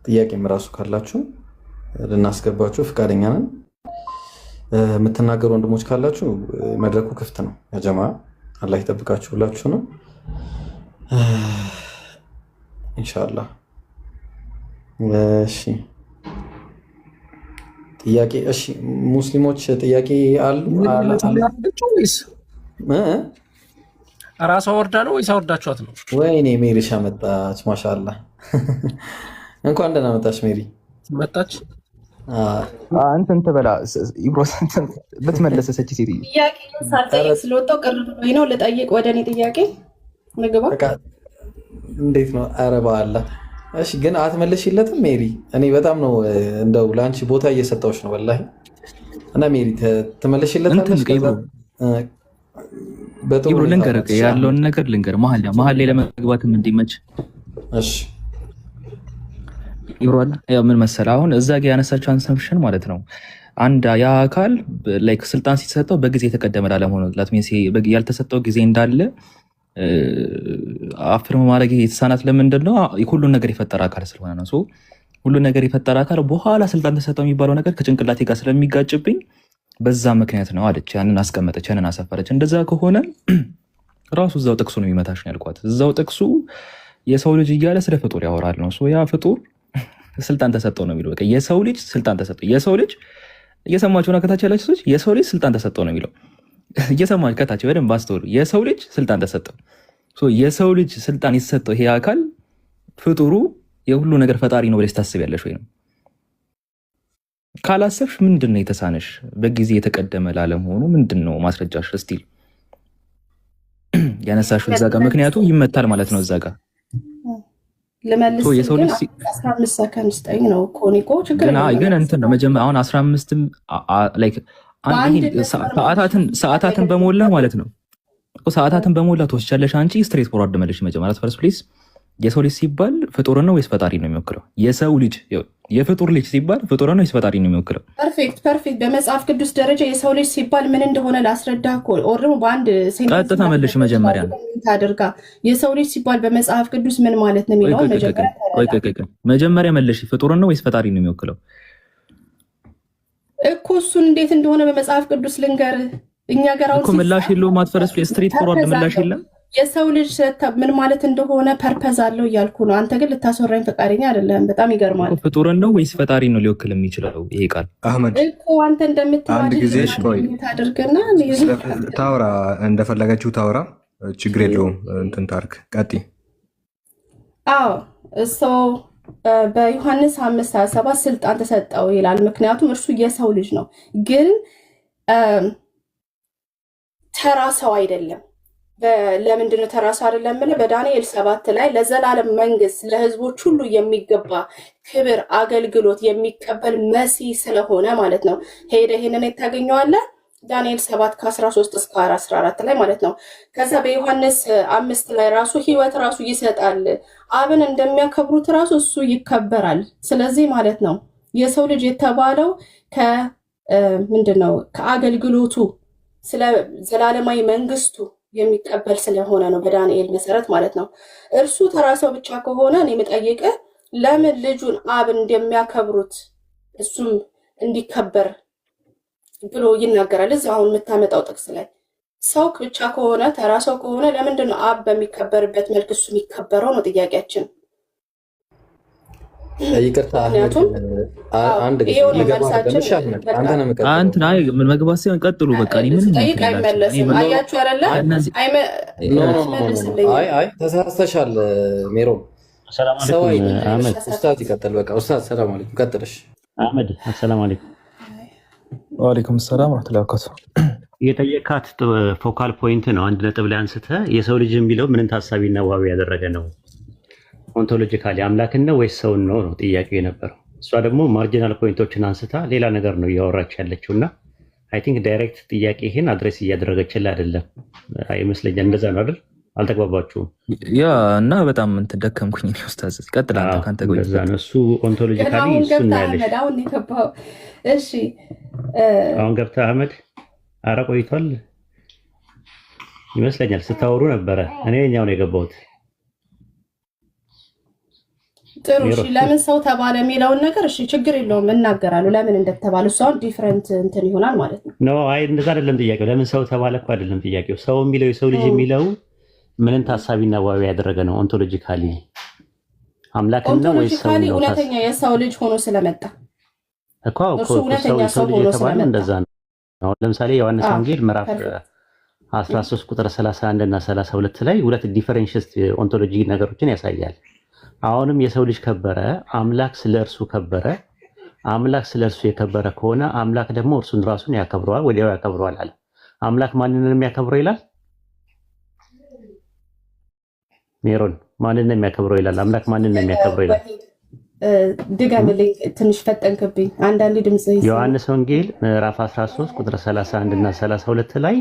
ጥያቄም ራሱ ካላችሁ ልናስገባችሁ ፈቃደኛ ነን። የምትናገሩ ወንድሞች ካላችሁ መድረኩ ክፍት ነው። ያ ጀማ አላህ ይጠብቃችሁ ሁላችሁ ነው ኢንሻአላህ። እሺ ጥያቄ እሺ ሙስሊሞች ጥያቄ አሉ ራሷ ወርዳ ነው ወይስ አወርዳችኋት ነው? ወይኔ ሜሪሻ መጣች። ማሻአላህ እንኳን ደህና መጣች ሜሪ። መጣች እንትን ትበላ ኢብሮስ ብትመለስ ሰጪ ሴት ጥያቄ ሳልጠይቅ ስለወጣሁ ቅር ብሎኝ ነው። ልጠይቅ ወደ እኔ ጥያቄ ምግባ እንዴት ነው? ኧረ በአላህ እሺ። ግን አትመልሽለትም ሜሪ? እኔ በጣም ነው እንደው ለአንቺ ቦታ እየሰጠሁሽ ነው ወላሂ። እና ሜሪ ትመልሽለታለሽ? ኢብሮ ልንገርህ ያለውን ነገር ልንገርህ መሀል ላይ ለመግባትም እንዲመች። እሺ ኢብሮ ያው ምን መሰለህ አሁን እዛ ጋር ያነሳችው አንሰምሽን ማለት ነው አንድ ያ አካል ላይክ ስልጣን ሲሰጠው በጊዜ የተቀደመ ላለመሆኑ ላትሜሲ ያልተሰጠው ጊዜ እንዳለ አፍርም ማድረግ የተሳናት ለምንድን ነው? ሁሉን ነገር የፈጠረ አካል ስለሆነ ነው። ሁሉን ነገር የፈጠረ አካል በኋላ ስልጣን ተሰጠው የሚባለው ነገር ከጭንቅላቴ ጋር ስለሚጋጭብኝ በዛ ምክንያት ነው አለች። ያንን አስቀመጠች፣ ያንን አሰፈረች። እንደዛ ከሆነ ራሱ እዛው ጥቅሱ ነው የሚመታሽ ነው ያልኳት። እዛው ጥቅሱ የሰው ልጅ እያለ ስለ ፍጡር ያወራል ነው። ያ ፍጡር ስልጣን ተሰጠው ነው የሚለው። በቃ የሰው ልጅ ስልጣን ተሰጠው። የሰው ልጅ እየሰማችሁ ነው ከታች ያላችሁ ሰዎች፣ የሰው ልጅ ስልጣን ተሰጠው ነው የሚለው። እየሰማችሁ ከታች በደንብ አስተውሉ። የሰው ልጅ ስልጣን ተሰጠው። የሰው ልጅ ስልጣን የተሰጠው ይሄ አካል ፍጡሩ የሁሉ ነገር ፈጣሪ ነው ብለሽ ታስቢያለሽ ወይ ነው? ካላሰብሽ ምንድን ነው የተሳነሽ? በጊዜ የተቀደመ ላለመሆኑ ምንድን ነው ማስረጃሽ? እስቲል ያነሳሽው እዛ ጋር ምክንያቱ ይመታል ማለት ነው። እዛ ጋር ለማለት የሰው ልጅ 15 ሰከንድ ስጠኝ ነው ኮኒኮ ችግር ግን እንትን ነው መጀመሪያ አሁን 15ም ላይክ ሰዓታትን በሞላ ማለት ነው። ሰዓታትን በሞላ ትወስጃለሽ አንቺ። ስትሬት ፎርዋርድ መልሽ መጀመሪያ ፈርስት ፕሊዝ። የሰው ልጅ ሲባል ፍጡር ነው ወይስ ፈጣሪ ነው የሚወክለው? የሰው ልጅ የፍጡር ልጅ ሲባል ፍጡር ነው ወይስ ፈጣሪ ነው የሚወክለው? ፐርፌክት። በመጽሐፍ ቅዱስ ደረጃ የሰው ልጅ ሲባል ምን እንደሆነ ላስረዳ እኮ ኦር ደግሞ በአንድ ቀጥታ መልሽ መጀመሪያ አድርጋ የሰው ልጅ ሲባል በመጽሐፍ ቅዱስ ምን ማለት ነው የሚለው መጀመሪያ መልሽ። ፍጡር ነው ወይስ ፈጣሪ ነው የሚወክለው እኮ እሱን እንዴት እንደሆነ በመጽሐፍ ቅዱስ ልንገር። እኛ ጋር እኮ ምላሽ የለውም። አትፈረስ ስትሬት ፎርዋርድ ምላሽ የለም። የሰው ልጅ ምን ማለት እንደሆነ ፐርፐዝ አለው እያልኩ ነው። አንተ ግን ልታስወራኝ ፈቃደኛ አይደለም። በጣም ይገርማል። ፍጡርን ነው ወይስ ፈጣሪ ነው ሊወክል የሚችለው ይሄ ቃል? አህመድ እኮ አንተ አንድ ጊዜ ታደርግና ታውራ፣ እንደፈለገችው ታውራ፣ ችግር የለውም። እንትን ታርክ ቀጥይ። አዎ ሰው በዮሐንስ 5:27 ስልጣን ተሰጠው ይላል። ምክንያቱም እርሱ የሰው ልጅ ነው፣ ግን ተራ ሰው አይደለም። ለምንድነው ተራ ሰው አይደለም? በዳንኤል 7 ላይ ለዘላለም መንግስት ለህዝቦች ሁሉ የሚገባ ክብር፣ አገልግሎት የሚቀበል መሲህ ስለሆነ ማለት ነው። ሄደ ይሄንን ታገኘዋለህ ዳንኤል 7:13 እስከ 14 ላይ ማለት ነው። ከዛ በዮሐንስ 5 ላይ ራሱ ህይወት ራሱ ይሰጣል። አብን እንደሚያከብሩት ራሱ እሱ ይከበራል። ስለዚህ ማለት ነው የሰው ልጅ የተባለው ምንድነው ከአገልግሎቱ ስለ ዘላለማዊ መንግስቱ የሚቀበል ስለሆነ ነው፣ በዳንኤል መሰረት ማለት ነው። እርሱ ተራ ሰው ብቻ ከሆነ እኔ የምጠይቅህ ለምን ልጁን አብ እንደሚያከብሩት እሱም እንዲከበር ብሎ ይናገራል። እዚህ አሁን የምታመጣው ጥቅስ ላይ ሰው ብቻ ከሆነ ተራ ሰው ከሆነ ለምንድን ነው አብ በሚከበርበት መልክ እሱ የሚከበረው ነው ጥያቄያችን። ይቅርታ መግባት ሲሆን ቀጥሉ። በቃ ጠይቅ አይመለስም። አያችሁ አይደለ? ተሳስተሻል ሜሮን። ኡስታዝ ይቀጥል። በቃ ኡስታዝ ሰላም አለይኩም። ቀጥልሽ አህመድ። አሰላሙ አለይኩም። ወአለይኩም ሰላም ወራህመቱላሂ ወበረካቱህ። የጠየካት ፎካል ፖይንት ነው። አንድ ነጥብ ላይ አንስተህ የሰው ልጅ የሚለው ምንን ታሳቢና ዋቢ ያደረገ ነው? ኦንቶሎጂካሊ አምላክን ነው ወይስ ሰውን ነው ነው ጥያቄው የነበረው። እሷ ደግሞ ማርጂናል ፖይንቶችን አንስታ ሌላ ነገር ነው እያወራች ያለችው እና አይ ቲንክ ዳይሬክት ጥያቄ ይህን አድሬስ እያደረገችልህ አይደለም ይመስለኛል። እንደዛ ነው አይደል? አልተግባባችሁም? ያ እና በጣም እንትን ደከምኩኝ። ኡስታዝ ይቀጥል። አንተ ካንተ ጎይ እዛ ነው እሱ ኦንቶሎጂካሊ እሱ እናያለሽ። እሺ አሁን ገብተህ አህመድ አረ ቆይቷል ይመስለኛል ስታወሩ ነበረ። እኔ እኛው ነው የገባሁት። ጥሩ እሺ፣ ለምን ሰው ተባለ የሚለውን ነገር እሺ፣ ችግር የለውም እናገራለሁ። ለምን እንደተባለ እሱ አሁን ዲፍረንት እንትን ይሆናል ማለት ነው። ኖ አይ እንደዛ አይደለም ጥያቄው። ለምን ሰው ተባለ እኮ አይደለም ጥያቄው። ሰው የሚለው የሰው ልጅ የሚለው ምንን ታሳቢና ዋቢ ያደረገ ነው? ኦንቶሎጂካሊ አምላክን ነው ወይስ ሰው ነው? እውነተኛ የሰው ልጅ ሆኖ ስለመጣ እኮ ሰው ልጅ የተባለ እንደዛ ነው። አሁን ለምሳሌ ዮሐንስ ወንጌል ምዕራፍ 13 ቁጥር 31 እና 32 ላይ ሁለት ዲፈረንሽስ ኦንቶሎጂ ነገሮችን ያሳያል። አሁንም የሰው ልጅ ከበረ፣ አምላክ ስለ እርሱ ከበረ። አምላክ ስለ እርሱ የከበረ ከሆነ አምላክ ደግሞ እርሱን ራሱን ያከብረዋል፣ ወዲያው ያከብረዋል አለ። አምላክ ማንን ነው የሚያከብረው ይላል? ሜሮን ማንን ነው የሚያከብረው ይላል? አምላክ ማንን ነው የሚያከብረው ይላል? ድገምልኝ፣ ትንሽ ፈጠንክብኝ። አንዳንዴ ድምጽ ዮሐንስ ወንጌል ምዕራፍ 13 ቁጥር 31 እና 32 ላይ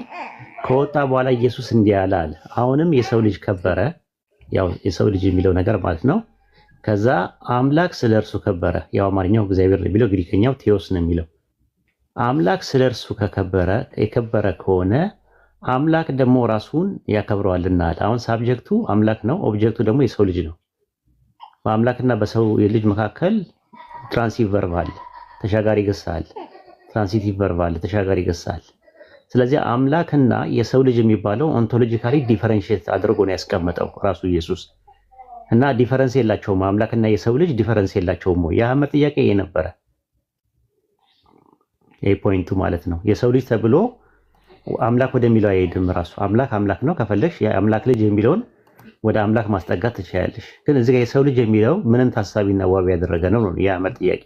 ከወጣ በኋላ ኢየሱስ እንዲህ አለ አለ። አሁንም የሰው ልጅ ከበረ፣ ያው የሰው ልጅ የሚለው ነገር ማለት ነው። ከዛ አምላክ ስለ እርሱ ከበረ፣ ያው አማርኛው እግዚአብሔር ነው የሚለው፣ ግሪከኛው ቴዎስ ነው የሚለው። አምላክ ስለ እርሱ ከከበረ የከበረ ከሆነ አምላክ ደግሞ ራሱን ያከብረዋልና አለ። አሁን ሳብጀክቱ አምላክ ነው፣ ኦብጀክቱ ደግሞ የሰው ልጅ ነው። በአምላክና በሰው ልጅ መካከል ትራንሲቲቭ ቨርብ አለ፣ ተሻጋሪ ግስ አለ። ትራንሲቲቭ ቨርብ አለ፣ ተሻጋሪ ግስ አለ። ስለዚህ አምላክና የሰው ልጅ የሚባለው ኦንቶሎጂካሊ ዲፈረንሺየት አድርጎ ነው ያስቀመጠው ራሱ ኢየሱስ። እና ዲፈረንስ የላቸውም፣ አምላክና የሰው ልጅ ዲፈረንስ የላቸውም። የአህመድ ጥያቄ ይሄ ነበረ፣ ይሄ ፖይንቱ ማለት ነው። የሰው ልጅ ተብሎ አምላክ ወደሚለው አይሄድም። ራሱ አምላክ አምላክ ነው። ከፈለግሽ የአምላክ ልጅ የሚለውን ወደ አምላክ ማስጠጋት ትችላለሽ። ግን እዚህ ጋር የሰው ልጅ የሚለው ምንን ታሳቢና ዋቢ ያደረገ ነው ነው የአህመድ ጥያቄ።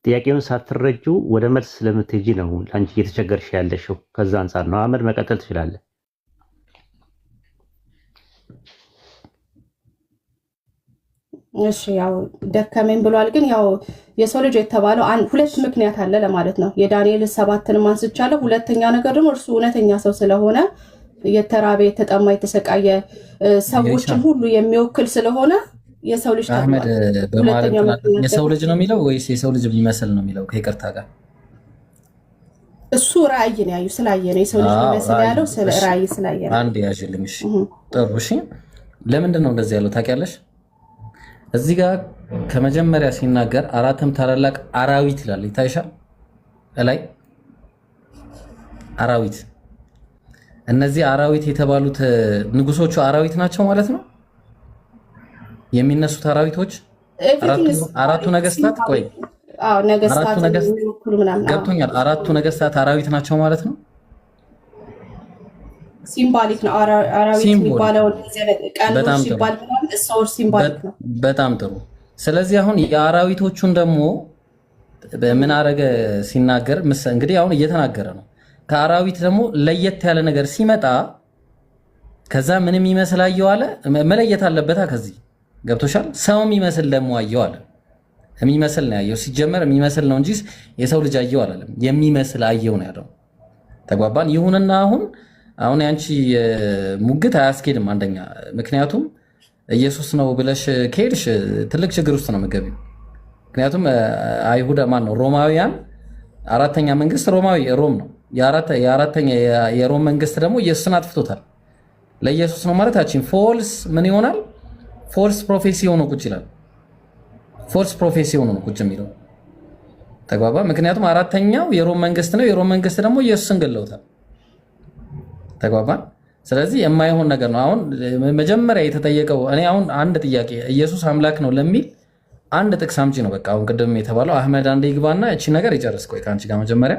ጥያቄውን ሳትረጁ ወደ መልስ ስለምትሄጂ ነው አንቺ እየተቸገርሽ ያለሽው። ከዛ አንጻር ነው። አህመድ መቀጠል ትችላለህ። እሺ ያው ደከመኝ ብሏል። ግን ያው የሰው ልጅ የተባለው ሁለት ምክንያት አለ ለማለት ነው። የዳንኤል 7ንም አንስቻለሁ። ሁለተኛ ነገር ደግሞ እርሱ እውነተኛ ሰው ስለሆነ የተራበ፣ የተጠማ፣ የተሰቃየ ሰዎችን ሁሉ የሚወክል ስለሆነ የሰው ልጅ አህመድ በማለት የሰው ልጅ ነው የሚለው ወይስ የሰው ልጅ የሚመስል ነው የሚለው? ከይቅርታ ጋር እሱ ራእይ ነው ያዩ ስላየ ነው የሰው ልጅ የሚመስል ያለው ስለ ራእይ ስላየ ነው። አንድ ያዥልኝ። እሺ ጥሩ። እሺ ለምንድን ነው እንደዚህ ያለው ታውቂያለሽ? እዚህ ጋር ከመጀመሪያ ሲናገር አራትም ታላላቅ አራዊት ይላል። ይታይሻል ላይ አራዊት። እነዚህ አራዊት የተባሉት ንጉሶቹ አራዊት ናቸው ማለት ነው። የሚነሱት አራዊቶች አራቱ ነገስታት ቆይ ገብቶኛል። አራቱ ነገስታት አራዊት ናቸው ማለት ነው። ሲምባሊክ ነው አራዊት የሚባለው። ቀኖች ሲባል ሰዎች ሲምባሊክ ነው። በጣም ጥሩ። ስለዚህ አሁን የአራዊቶቹን ደግሞ ምን አረገ ሲናገር እንግዲህ አሁን እየተናገረ ነው። ከአራዊት ደግሞ ለየት ያለ ነገር ሲመጣ ከዛ ምን የሚመስል አየው አለ። መለየት አለበታ ከዚህ ገብቶሻል። ሰው የሚመስል ደግሞ አየው አለ። የሚመስል ነው ያየው። ሲጀመር የሚመስል ነው እንጂ የሰው ልጅ አየው አላለም። የሚመስል አየው ነው ያለው። ተግባባን። ይሁንና አሁን ያንቺ ሙግት አያስኬድም። አንደኛ ምክንያቱም ኢየሱስ ነው ብለሽ ከሄድሽ ትልቅ ችግር ውስጥ ነው የምትገቢው። ምክንያቱም አይሁድ ማን ነው ሮማውያን አራተኛ መንግስት ሮም ነው። የአራተኛ የሮም መንግስት ደግሞ ኢየሱስን አጥፍቶታል። ለኢየሱስ ነው ማለት አችን ፎልስ ምን ይሆናል? ፎልስ ፕሮፌሲ ሆኖ ቁጭ ይላል። ፎልስ ፕሮፌሲ ሆኖ ቁጭ የሚለው ተግባባ። ምክንያቱም አራተኛው የሮም መንግስት ነው። የሮም መንግስት ደግሞ ኢየሱስን ገለውታል። ተግባባ። ስለዚህ የማይሆን ነገር ነው። አሁን መጀመሪያ የተጠየቀው እኔ አሁን አንድ ጥያቄ ኢየሱስ አምላክ ነው ለሚል አንድ ጥቅስ አምጪ ነው። በቃ አሁን ቅድም የተባለው አህመድ አንዴ ይግባና እቺ ነገር ይጨርስ። ቆይ ከአንቺ ጋር መጀመሪያ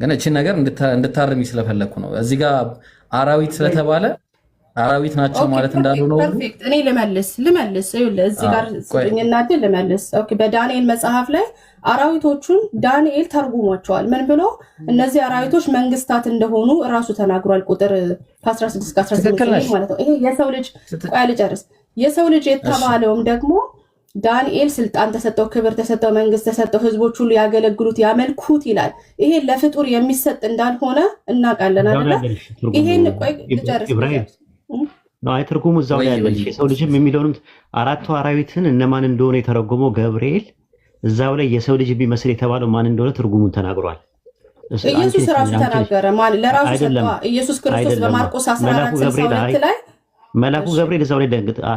ግን እቺ ነገር እንድታርሚ ስለፈለኩ ነው። እዚህ ጋር አራዊት ስለተባለ አራዊት ናቸው ማለት እንዳልሆነ ነው። ፐርፌክት። እኔ ልመልስ እዚህ ጋር እናንተ ልመልስ። ኦኬ። በዳንኤል መጽሐፍ ላይ አራዊቶቹን ዳንኤል ተርጉሟቸዋል። ምን ብሎ እነዚህ አራዊቶች መንግስታት እንደሆኑ እራሱ ተናግሯል። ቁጥር 16 እስከ 18 ማለት ነው። ይሄ የሰው ልጅ ቆይ ልጨርስ። የሰው ልጅ የተባለውም ደግሞ ዳንኤል ስልጣን ተሰጠው፣ ክብር ተሰጠው፣ መንግስት ተሰጠው፣ ህዝቦች ሁሉ ያገለግሉት ያመልኩት ይላል። ይሄ ለፍጡር የሚሰጥ እንዳልሆነ እናውቃለን አይደል? ይሄን ቆይ ልጨርስ። አይ ትርጉሙ እዛው ላይ ያለ የሰው ልጅም የሚለውንም አራቱ አራዊትን እነማን እንደሆነ የተረጎመው ገብርኤል እዛው ላይ የሰው ልጅ ቢመስል የተባለው ማን እንደሆነ ትርጉሙን ተናግሯል። ኢየሱስ ራሱ ተናገረ። ማን ለራሱ ሰጠ። ኢየሱስ ክርስቶስ በማርቆስ 14:62 ላይ መልአኩ ገብርኤል እዛው ላይ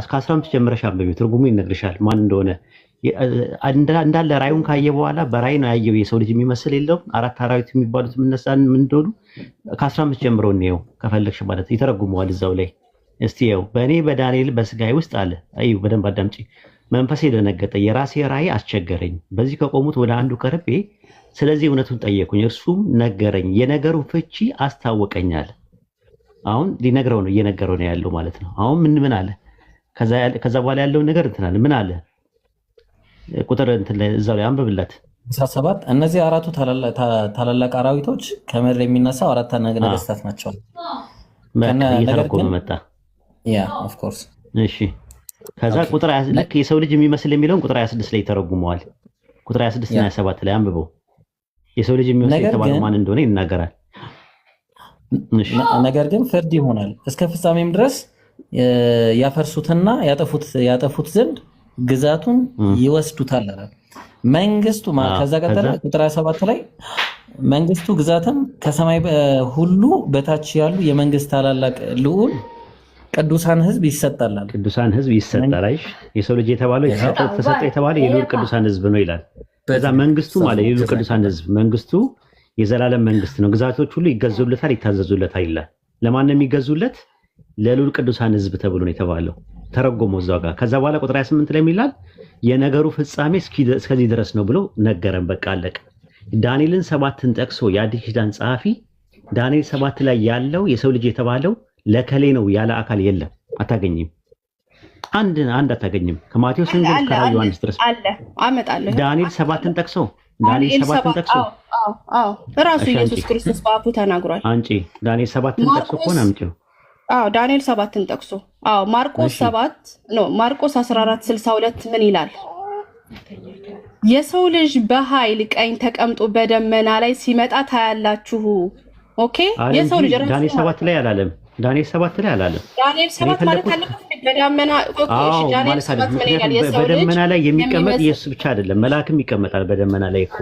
ከ15 ጀምረሽ አንብቢ፣ ትርጉሙ ይነግርሻል ማን እንደሆነ። እንዳለ ራዩን ካየ በኋላ በራይ ነው ያየው የሰው ልጅ የሚመስል የለውም። አራት አራዊት የሚባሉት ምንነሳን ምን እንደሆኑ ከ15 ጀምሮ ነው ከፈለግሽ ማለት ይተረጉመዋል እዛው ላይ። እስቲ ያው በእኔ በዳንኤል በስጋይ ውስጥ አለ። አዩ በደንብ አዳምጪ። መንፈሴ ደነገጠ፣ የራሴ ራእይ አስቸገረኝ። በዚህ ከቆሙት ወደ አንዱ ቀርቤ ስለዚህ እውነቱን ጠየቁኝ፣ እርሱም ነገረኝ፣ የነገሩ ፍቺ አስታወቀኛል። አሁን ሊነግረው ነው እየነገረው ነው ያለው ማለት ነው። አሁን ምን አለ? ከዛ በኋላ ያለውን ነገር እንትን አለ። ምን አለ? ቁጥር እንትን ላይ እዛው ላይ አንብብለት 17 እነዚህ አራቱ ታላላቅ አራዊቶች ከምድር የሚነሳው አራት ነገስታት ናቸው። እየተረጎመ መጣ። ያ ኦፍ ኮርስ እሺ። ከዛ ቁጥር ልክ የሰው ልጅ የሚመስል የሚለውን ቁጥር 26 ላይ ተረጉመዋል። ቁጥር 26 እና 27 ላይ አንብበው። የሰው ልጅ የሚመስል የተባለው ማን እንደሆነ ይናገራል። ነገር ግን ፍርድ ይሆናል እስከ ፍጻሜም ድረስ ያፈርሱትና ያጠፉት ዘንድ ግዛቱን ይወስዱታል አለ። መንግስቱ ከዛ ቀጠለ ቁጥር 27 ላይ መንግስቱ ግዛትም ከሰማይ ሁሉ በታች ያሉ የመንግስት ታላላቅ ልዑል ቅዱሳን ህዝብ ይሰጣል። ቅዱሳን ህዝብ ይሰጣል። አይሽ የሰው ልጅ የተባለው ተሰጠ የተባለ የልዑል ቅዱሳን ህዝብ ነው ይላል። በዛ መንግስቱ ማለት የልዑል ቅዱሳን ህዝብ መንግስቱ የዘላለም መንግስት ነው። ግዛቶች ሁሉ ይገዙለታል፣ ይታዘዙለታል ይላል። ለማን ነው የሚገዙለት? ለልዑል ቅዱሳን ህዝብ ተብሎ ነው የተባለው። ተረጎሞ እዛው ጋር። ከዛ በኋላ ቁጥር 28 ላይ የሚላል የነገሩ ፍጻሜ እስከዚህ ድረስ ነው ብሎ ነገረን። በቃ አለቀ። ዳንኤልን 7ን ጠቅሶ የአዲስ ኪዳን ጸሐፊ ዳንኤል 7 ላይ ያለው የሰው ልጅ የተባለው ለከሌ ነው ያለ አካል የለም፣ አታገኝም። አንድ አታገኝም። ከማቴዎስ ወንጌል እስከ ዮሐንስ ድረስ አለ አመጣለሁ። ዳንኤል 7ን ጠቅሶ ራሱ ኢየሱስ ክርስቶስ በአፉ ተናግሯል። አንቺ ዳንኤል 7ን ጠቅሶ ኮን አምጪው። ዳንኤል 7ን ጠቅሶ ማርቆስ 14:62 ምን ይላል? የሰው ልጅ በኃይል ቀኝ ተቀምጦ በደመና ላይ ሲመጣ ታያላችሁ። ኦኬ የሰው ልጅ ዳንኤል 7 ላይ አላለም። ዳንኤል 7 ላይ አላለም። ዳንኤል 7 ማለት አለበት በደመና ዳንኤል 7 ምን ይላል? በደመና ላይ የሚቀመጥ ኢየሱስ ብቻ አይደለም፣ መልአክም ይቀመጣል በደመና ላይ እኮ።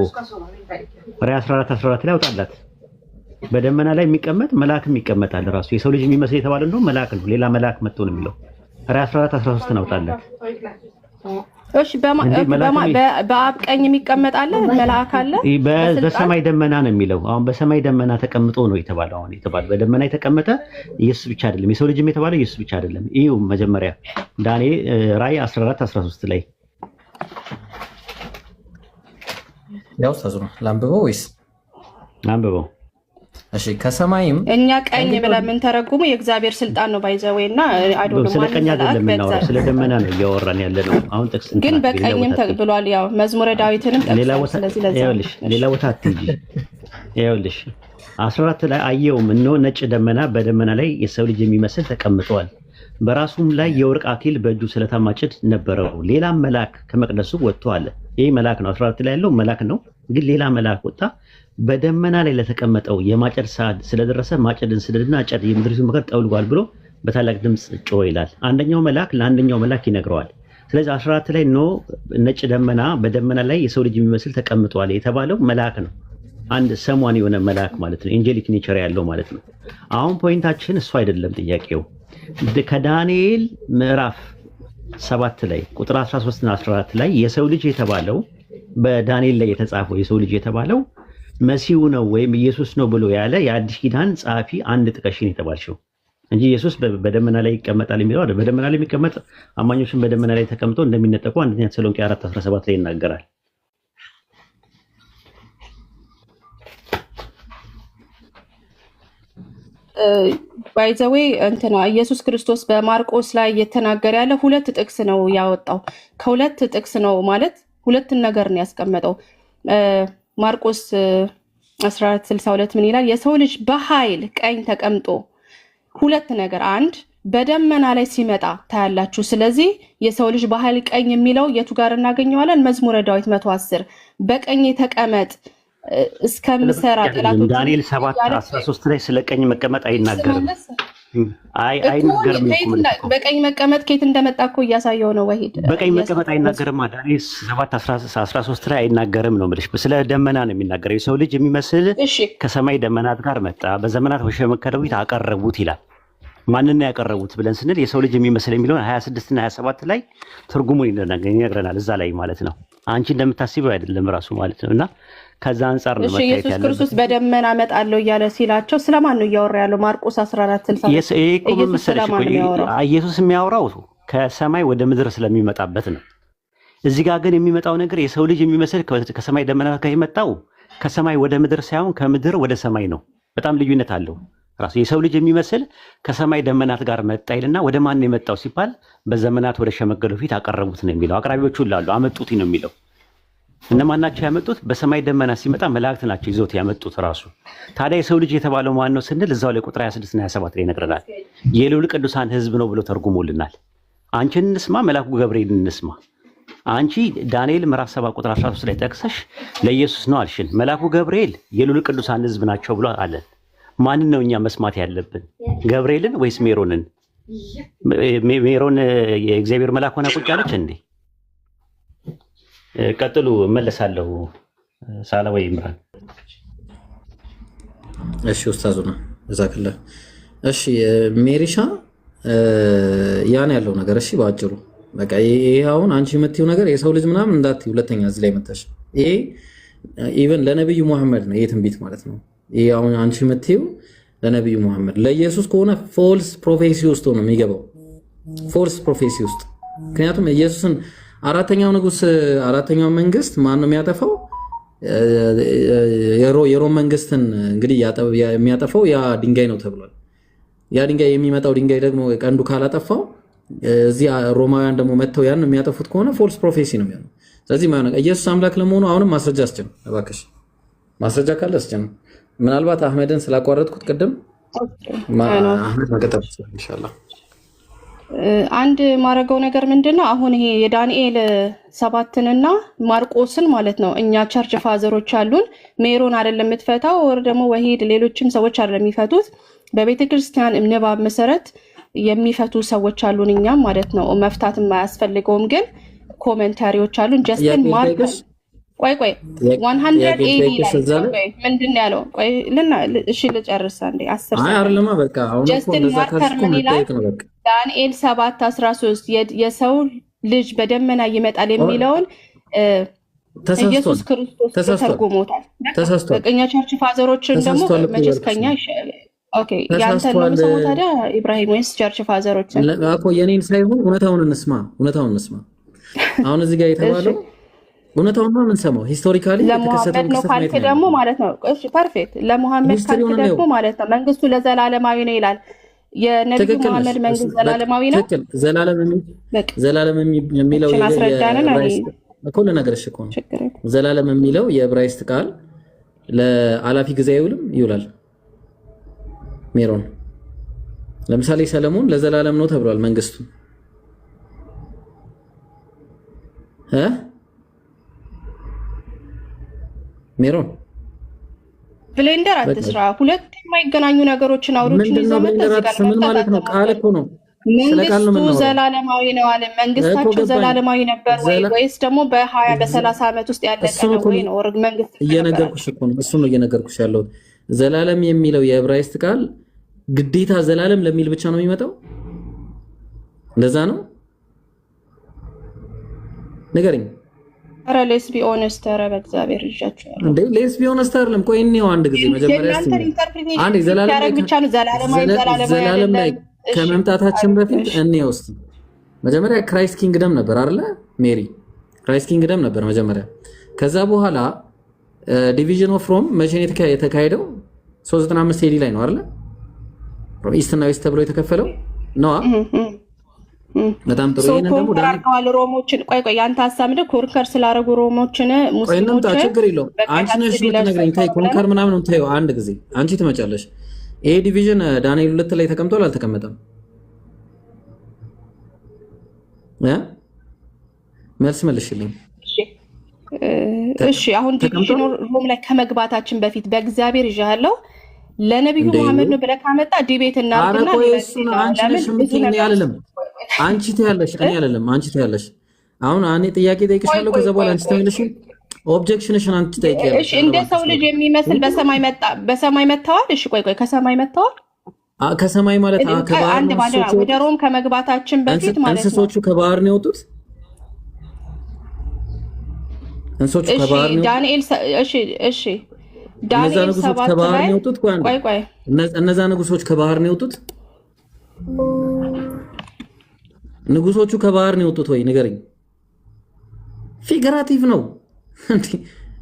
ራዕይ 14:14 ላይ አውጣላት። በደመና ላይ የሚቀመጥ መልአክም ይቀመጣል። ራሱ የሰው ልጅ የሚመስል የተባለ እንደው መልአክ ነው፣ ሌላ መልአክ መጥቶ ነው የሚለው። ራዕይ 14:13 አውጣላት። እሺ በአብ ቀኝ የሚቀመጥ አለ መልአክ አለ። በሰማይ ደመና ነው የሚለው። አሁን በሰማይ ደመና ተቀምጦ ነው የተባለው። አሁን የተባለው በደመና የተቀመጠ ኢየሱስ ብቻ አይደለም፣ የሰው ልጅም የተባለው ኢየሱስ ብቻ አይደለም። ይኸው መጀመሪያ ዳንኤል ራዕይ 14:13 ላይ ያው ተዝሮ ላንብበው ወይስ አንብበው? እሺ ከሰማይም እኛ ቀኝ ብለን ምን ተረጉሙ የእግዚአብሔር ስልጣን ነው ባይዘወይና አይዶል ስለ ቀኝ አይደለም እናወራ፣ ስለ ደመና ነው እያወራን ያለነው። አሁን ጥቅስ ግን በቀኝም ተብሏል። ያው መዝሙረ ዳዊትንም ጠቅሷል። ስለዚህ ሌላ ቦታ አትይጂ። ይኸውልሽ 14 ላይ አየውም እነሆ ነጭ ደመና በደመና ላይ የሰው ልጅ የሚመስል ተቀምጧል፣ በራሱም ላይ የወርቅ አክሊል በእጁ ስለታም ማጭድ ነበረው። ሌላም መልአክ ከመቅደሱ ወጥቶ አለ። ይሄ መልአክ ነው 14 ላይ ያለው መልአክ ነው። ግን ሌላ መልአክ ወጣ፣ በደመና ላይ ለተቀመጠው የማጨድ ሰዓት ስለደረሰ ማጨድን ስደድና አጨድ፣ የምድሪቱን መከር ጠውልጓል ብሎ በታላቅ ድምፅ ጮኸ ይላል። አንደኛው መልአክ ለአንደኛው መልአክ ይነግረዋል። ስለዚህ 14 ላይ ነጭ ደመና በደመና ላይ የሰው ልጅ የሚመስል ተቀምጧል የተባለው መልአክ ነው። አንድ ሰሟን የሆነ መልአክ ማለት ነው። ኤንጀሊክ ኔቸር ያለው ማለት ነው። አሁን ፖይንታችን እሱ አይደለም ጥያቄው። ከዳንኤል ምዕራፍ 7 ላይ ቁጥር 13 እና 14 ላይ የሰው ልጅ የተባለው በዳንኤል ላይ የተጻፈው የሰው ልጅ የተባለው መሲሁ ነው ወይም ኢየሱስ ነው ብሎ ያለ የአዲስ ኪዳን ጸሐፊ አንድ ጥቀሽን የተባልሽው እንጂ ኢየሱስ በደመና ላይ ይቀመጣል የሚለው አይደል። በደመና ላይ የሚቀመጥ አማኞችን በደመና ላይ ተቀምጠው እንደሚነጠቁ አንደኛ ተሰሎንቄ 4:17 ላይ ይናገራል። ባይዘዌ እንትና ኢየሱስ ክርስቶስ በማርቆስ ላይ እየተናገረ ያለ ሁለት ጥቅስ ነው ያወጣው። ከሁለት ጥቅስ ነው ማለት ሁለትን ነገር ነው ያስቀመጠው። ማርቆስ 14:62 ምን ይላል? የሰው ልጅ በኃይል ቀኝ ተቀምጦ ሁለት ነገር፣ አንድ በደመና ላይ ሲመጣ ታያላችሁ። ስለዚህ የሰው ልጅ በኃይል ቀኝ የሚለው የቱ ጋር እናገኘዋለን? መዝሙረ ዳዊት 110 በቀኝ ተቀመጥ እስከምሰራ ጠላቶች። ዳንኤል 7:13 ላይ ስለ ቀኝ መቀመጥ አይናገርም። አይናገርም። በቀኝ መቀመጥ ከየት እንደመጣ እኮ እያሳየው ነው። ወሂድ በቀኝ መቀመጥ አይናገርም። ዳንኤል 7:13 ላይ አይናገርም ነው የምልሽ። ስለ ደመና ነው የሚናገረው። የሰው ልጅ የሚመስል ከሰማይ ደመናት ጋር መጣ፣ በዘመናት በሸመከለው ፊት አቀረቡት ይላል። ማንን ነው ያቀረቡት ብለን ስንል የሰው ልጅ የሚመስል የሚለውን 26 እና 27 ላይ ትርጉሙን ይነግረናል። እዛ ላይ ማለት ነው። አንቺ እንደምታስቢው አይደለም ራሱ ማለት ነው። እና ከዛ አንፃር ነው መታየት ያለበት። ኢየሱስ ክርስቶስ በደመና እመጣለሁ እያለ ሲላቸው ስለማን ነው እያወራ ያለው? ማርቆስ 14:60 ኢየሱስ የሚያወራው ከሰማይ ወደ ምድር ስለሚመጣበት ነው። እዚህ ጋር ግን የሚመጣው ነገር የሰው ልጅ የሚመስል ከሰማይ ደመና ከመጣው ከሰማይ ወደ ምድር ሳይሆን ከምድር ወደ ሰማይ ነው። በጣም ልዩነት አለው። ራሱ የሰው ልጅ የሚመስል ከሰማይ ደመናት ጋር መጣ ይልና ወደ ማን ነው የመጣው ሲባል በዘመናት ወደ ሸመገለው ፊት አቀረቡት ነው የሚለው። አቅራቢዎቹ ሁሉ አመጡት ነው የሚለው። እነማን ናቸው ያመጡት? በሰማይ ደመና ሲመጣ መላእክት ናቸው ይዞት ያመጡት ራሱ። ታዲያ የሰው ልጅ የተባለው ማን ነው ስንል እዛው ላይ ቁጥር 26 እና 27 ላይ ይነግረናል። የልዑል ቅዱሳን ሕዝብ ነው ብሎ ተርጉሞልናል። አንቺን እንስማ፣ መልአኩ ገብርኤልን እንስማ። አንቺ ዳንኤል ምዕራፍ 7 ቁጥር 13 ላይ ጠቅሰሽ ለኢየሱስ ነው አልሽን። መልአኩ ገብርኤል የልዑል ቅዱሳን ሕዝብ ናቸው ብሎ አለን። ማንን ነው እኛ መስማት ያለብን? ገብርኤልን ወይስ ሜሮንን? ሜሮን የእግዚአብሔር መልአክ ሆና ቁጭ አለች እንዴ? ቀጥሉ፣ እመለሳለሁ። ሳላ ወይ ኢምራን። እሺ ኡስታዙ ነው እዛክለ። እሺ ሜሪሻ ያን ያለው ነገር እሺ፣ ባጭሩ በቃ ይሄ አሁን አንቺ የምትይው ነገር የሰው ልጅ ምናምን እንዳትዪ ሁለተኛ እዚህ ላይ መጣሽ። ይሄ ኢቨን ለነብዩ መሐመድ ነው ይሄ ትንቢት ማለት ነው። ይሄ አሁን አንቺ የምትይው ለነብዩ መሐመድ፣ ለኢየሱስ ከሆነ ፎልስ ፕሮፌሲ ውስጥ ነው የሚገባው። ፎልስ ፕሮፌሲ ውስጥ ምክንያቱም ኢየሱስን አራተኛው ንጉስ አራተኛው መንግስት ማን ነው የሚያጠፋው? የሮም መንግስትን እንግዲህ የሚያጠፋው ያ ድንጋይ ነው ተብሏል። ያ ድንጋይ የሚመጣው ድንጋይ ደግሞ ቀንዱ ካላጠፋው እዚህ ሮማውያን ደግሞ መጥተው ያን የሚያጠፉት ከሆነ ፎልስ ፕሮፌሲ ነው የሚሆነው። ስለዚህ ማለት ኢየሱስ አምላክ ለመሆኑ አሁንም ማስረጃ አስጭን እባክሽ፣ ማስረጃ ካለ አስጭን። ምናልባት አህመድን ስላቋረጥኩት ቅድም አህመድ መቀጠል ኢንሻአላህ። አንድ ማረገው ነገር ምንድነው አሁን ይሄ የዳንኤል 7ንና ማርቆስን ማለት ነው እኛ ቸርች ፋዘሮች አሉን። ሜሮን አይደለም የምትፈታው ወር ደግሞ ወሂድ ሌሎችም ሰዎች አይደለም የሚፈቱት። በቤተክርስቲያን ንባብ መሰረት የሚፈቱ ሰዎች አሉን እኛም ማለት ነው። መፍታት የማያስፈልገውም ግን ኮሜንታሪዎች አሉን። ጀስትን ማርቆስ ቆይ 180 ላይ ምንድን ያለው? ቆይ እሺ ልጨርስ አንዴ 10 ሰዓት አይደለማ በቃ አሁን ጀስትን ማርከር ምን ይላል? ዳንኤል 7:13 የሰው ልጅ በደመና ይመጣል የሚለውን ኢየሱስ ክርስቶስ ተርጉሞታል። በቀኛ ቸርች ፋዘሮችን ደግሞ መቼስ ከኛ ኦኬ ያንተ ነው ሰው ታዲያ ኢብራሂም ወይስ ቸርች ፋዘሮችን እኮ የኔን ሳይሆን እውነታውን እንስማ። አሁን እዚህ ጋር የተባለው እውነታውን ነው የምንሰማው። ሂስቶሪካሊ የተከሰተው ነው ካልክ ደግሞ ማለት ነው። እሺ ፐርፌክት። ለሙሐመድ ካልክ ደግሞ ማለት ነው መንግስቱ ለዘላለማዊ ነው ይላል። የነብዩ መሐመድ መንግስት ዘላለማዊ ነው። ትክክል። ዘላለም የሚለው እኮ ለነገርሽ እኮ ነው። ዘላለም የሚለው የዕብራይስጥ ቃል ለአላፊ ጊዜ አይውልም ይውላል። ሜሮን ለምሳሌ ሰለሞን ለዘላለም ነው ተብሏል መንግስቱ ሜሮን ብሌንደር አትስራ። ሁለት የማይገናኙ ነገሮችን አውሮችን ምን ማለት ነው? ቃል እኮ ነው። መንግስቱ ዘላለማዊ ነው አለ። መንግስታቸው ዘላለማዊ ነበር ወይስ ደግሞ በ20 በ30 ዓመት ውስጥ ያለቀ ነው ወይ ነው? መንግስት እየነገርኩሽ እኮ ነው። እሱ ነው እየነገርኩሽ ያለው። ዘላለም የሚለው የዕብራይስጥ ቃል ግዴታ ዘላለም ለሚል ብቻ ነው የሚመጣው እንደዛ ነው ንገረኝ። ኧረ ሌትስ ቢ ኦነስት። ኧረ በእግዚአብሔር ይዣችኋለሁ እንዴ ሌትስ ቢ ኦነስት አይደለም። ቆይ እንየው አንድ ጊዜ መጀመሪያ አንድ ዘላለም ላይ ከመምጣታችን በፊት እንየው እስቲ። መጀመሪያ ክራይስት ኪንግደም ነበር አይደለ? ሜሪ ክራይስት ኪንግደም ነበር መጀመሪያ። ከዛ በኋላ ዲቪዥን ኦፍ ሮም መቼ ነው የተካሄደው? 395 ኤዲ ላይ ነው አይደለ? ኢስት እና ዌስት ተብሎ የተከፈለው ነው። በጣም ጥሩ። ይሄን ደግሞ ዳርካዋል ሮሞችን ቆይ ያንተ ሐሳብ ምንድነው? ኮንከር ስላደረጉ ሮሞችን ሙስሊሞች ችግር የለውም። አንቺ ነሽ የምትነግረኝ። ታይ ኮንከር ምናምን ታዩ አንድ ጊዜ አንቺ ትመጫለሽ። ይሄ ዲቪዥን ዳንኤል 2 ላይ ተቀምጧል አልተቀመጠም? መልስ መልሽልኝ። እሺ አሁን ዲቪዥኑ ሮም ላይ ከመግባታችን በፊት በእግዚአብሔር ይዣለሁ ለነብዩ መሐመድ ነው ብለህ ካመጣ ዲቤት እናርግና አንቺ ትያለሽ እኔ አይደለም አንቺ ትያለሽ። አሁን እኔ ጥያቄ ጠይቅሻለሁ ከዛ በኋላ አንቺ ትመልሽ። ኦብጀክሽንሽን አንቺ ጠይቂያለሽ። እሺ እንደ ሰው ልጅ የሚመስል በሰማይ መጥተዋል። እሺ ቆይ ከሰማይ መጥተዋል። ከሰማይ ማለት ከባህር ነው። ወደ ሮም ከመግባታችን በፊት ማለት ነው። እንስሶቹ ከባህር ነው የወጡት። እንስሶቹ ከባህር ነው። ዳንኤል እሺ እነዛ ንጉሶች ከባህር ነው የወጡት። ቆይ እነዛ ንጉሶች ከባህር ነው የወጡት። ንጉሶቹ ከባህር ነው የወጡት ወይ ንገረኝ። ፊገራቲቭ ነው እንዴ?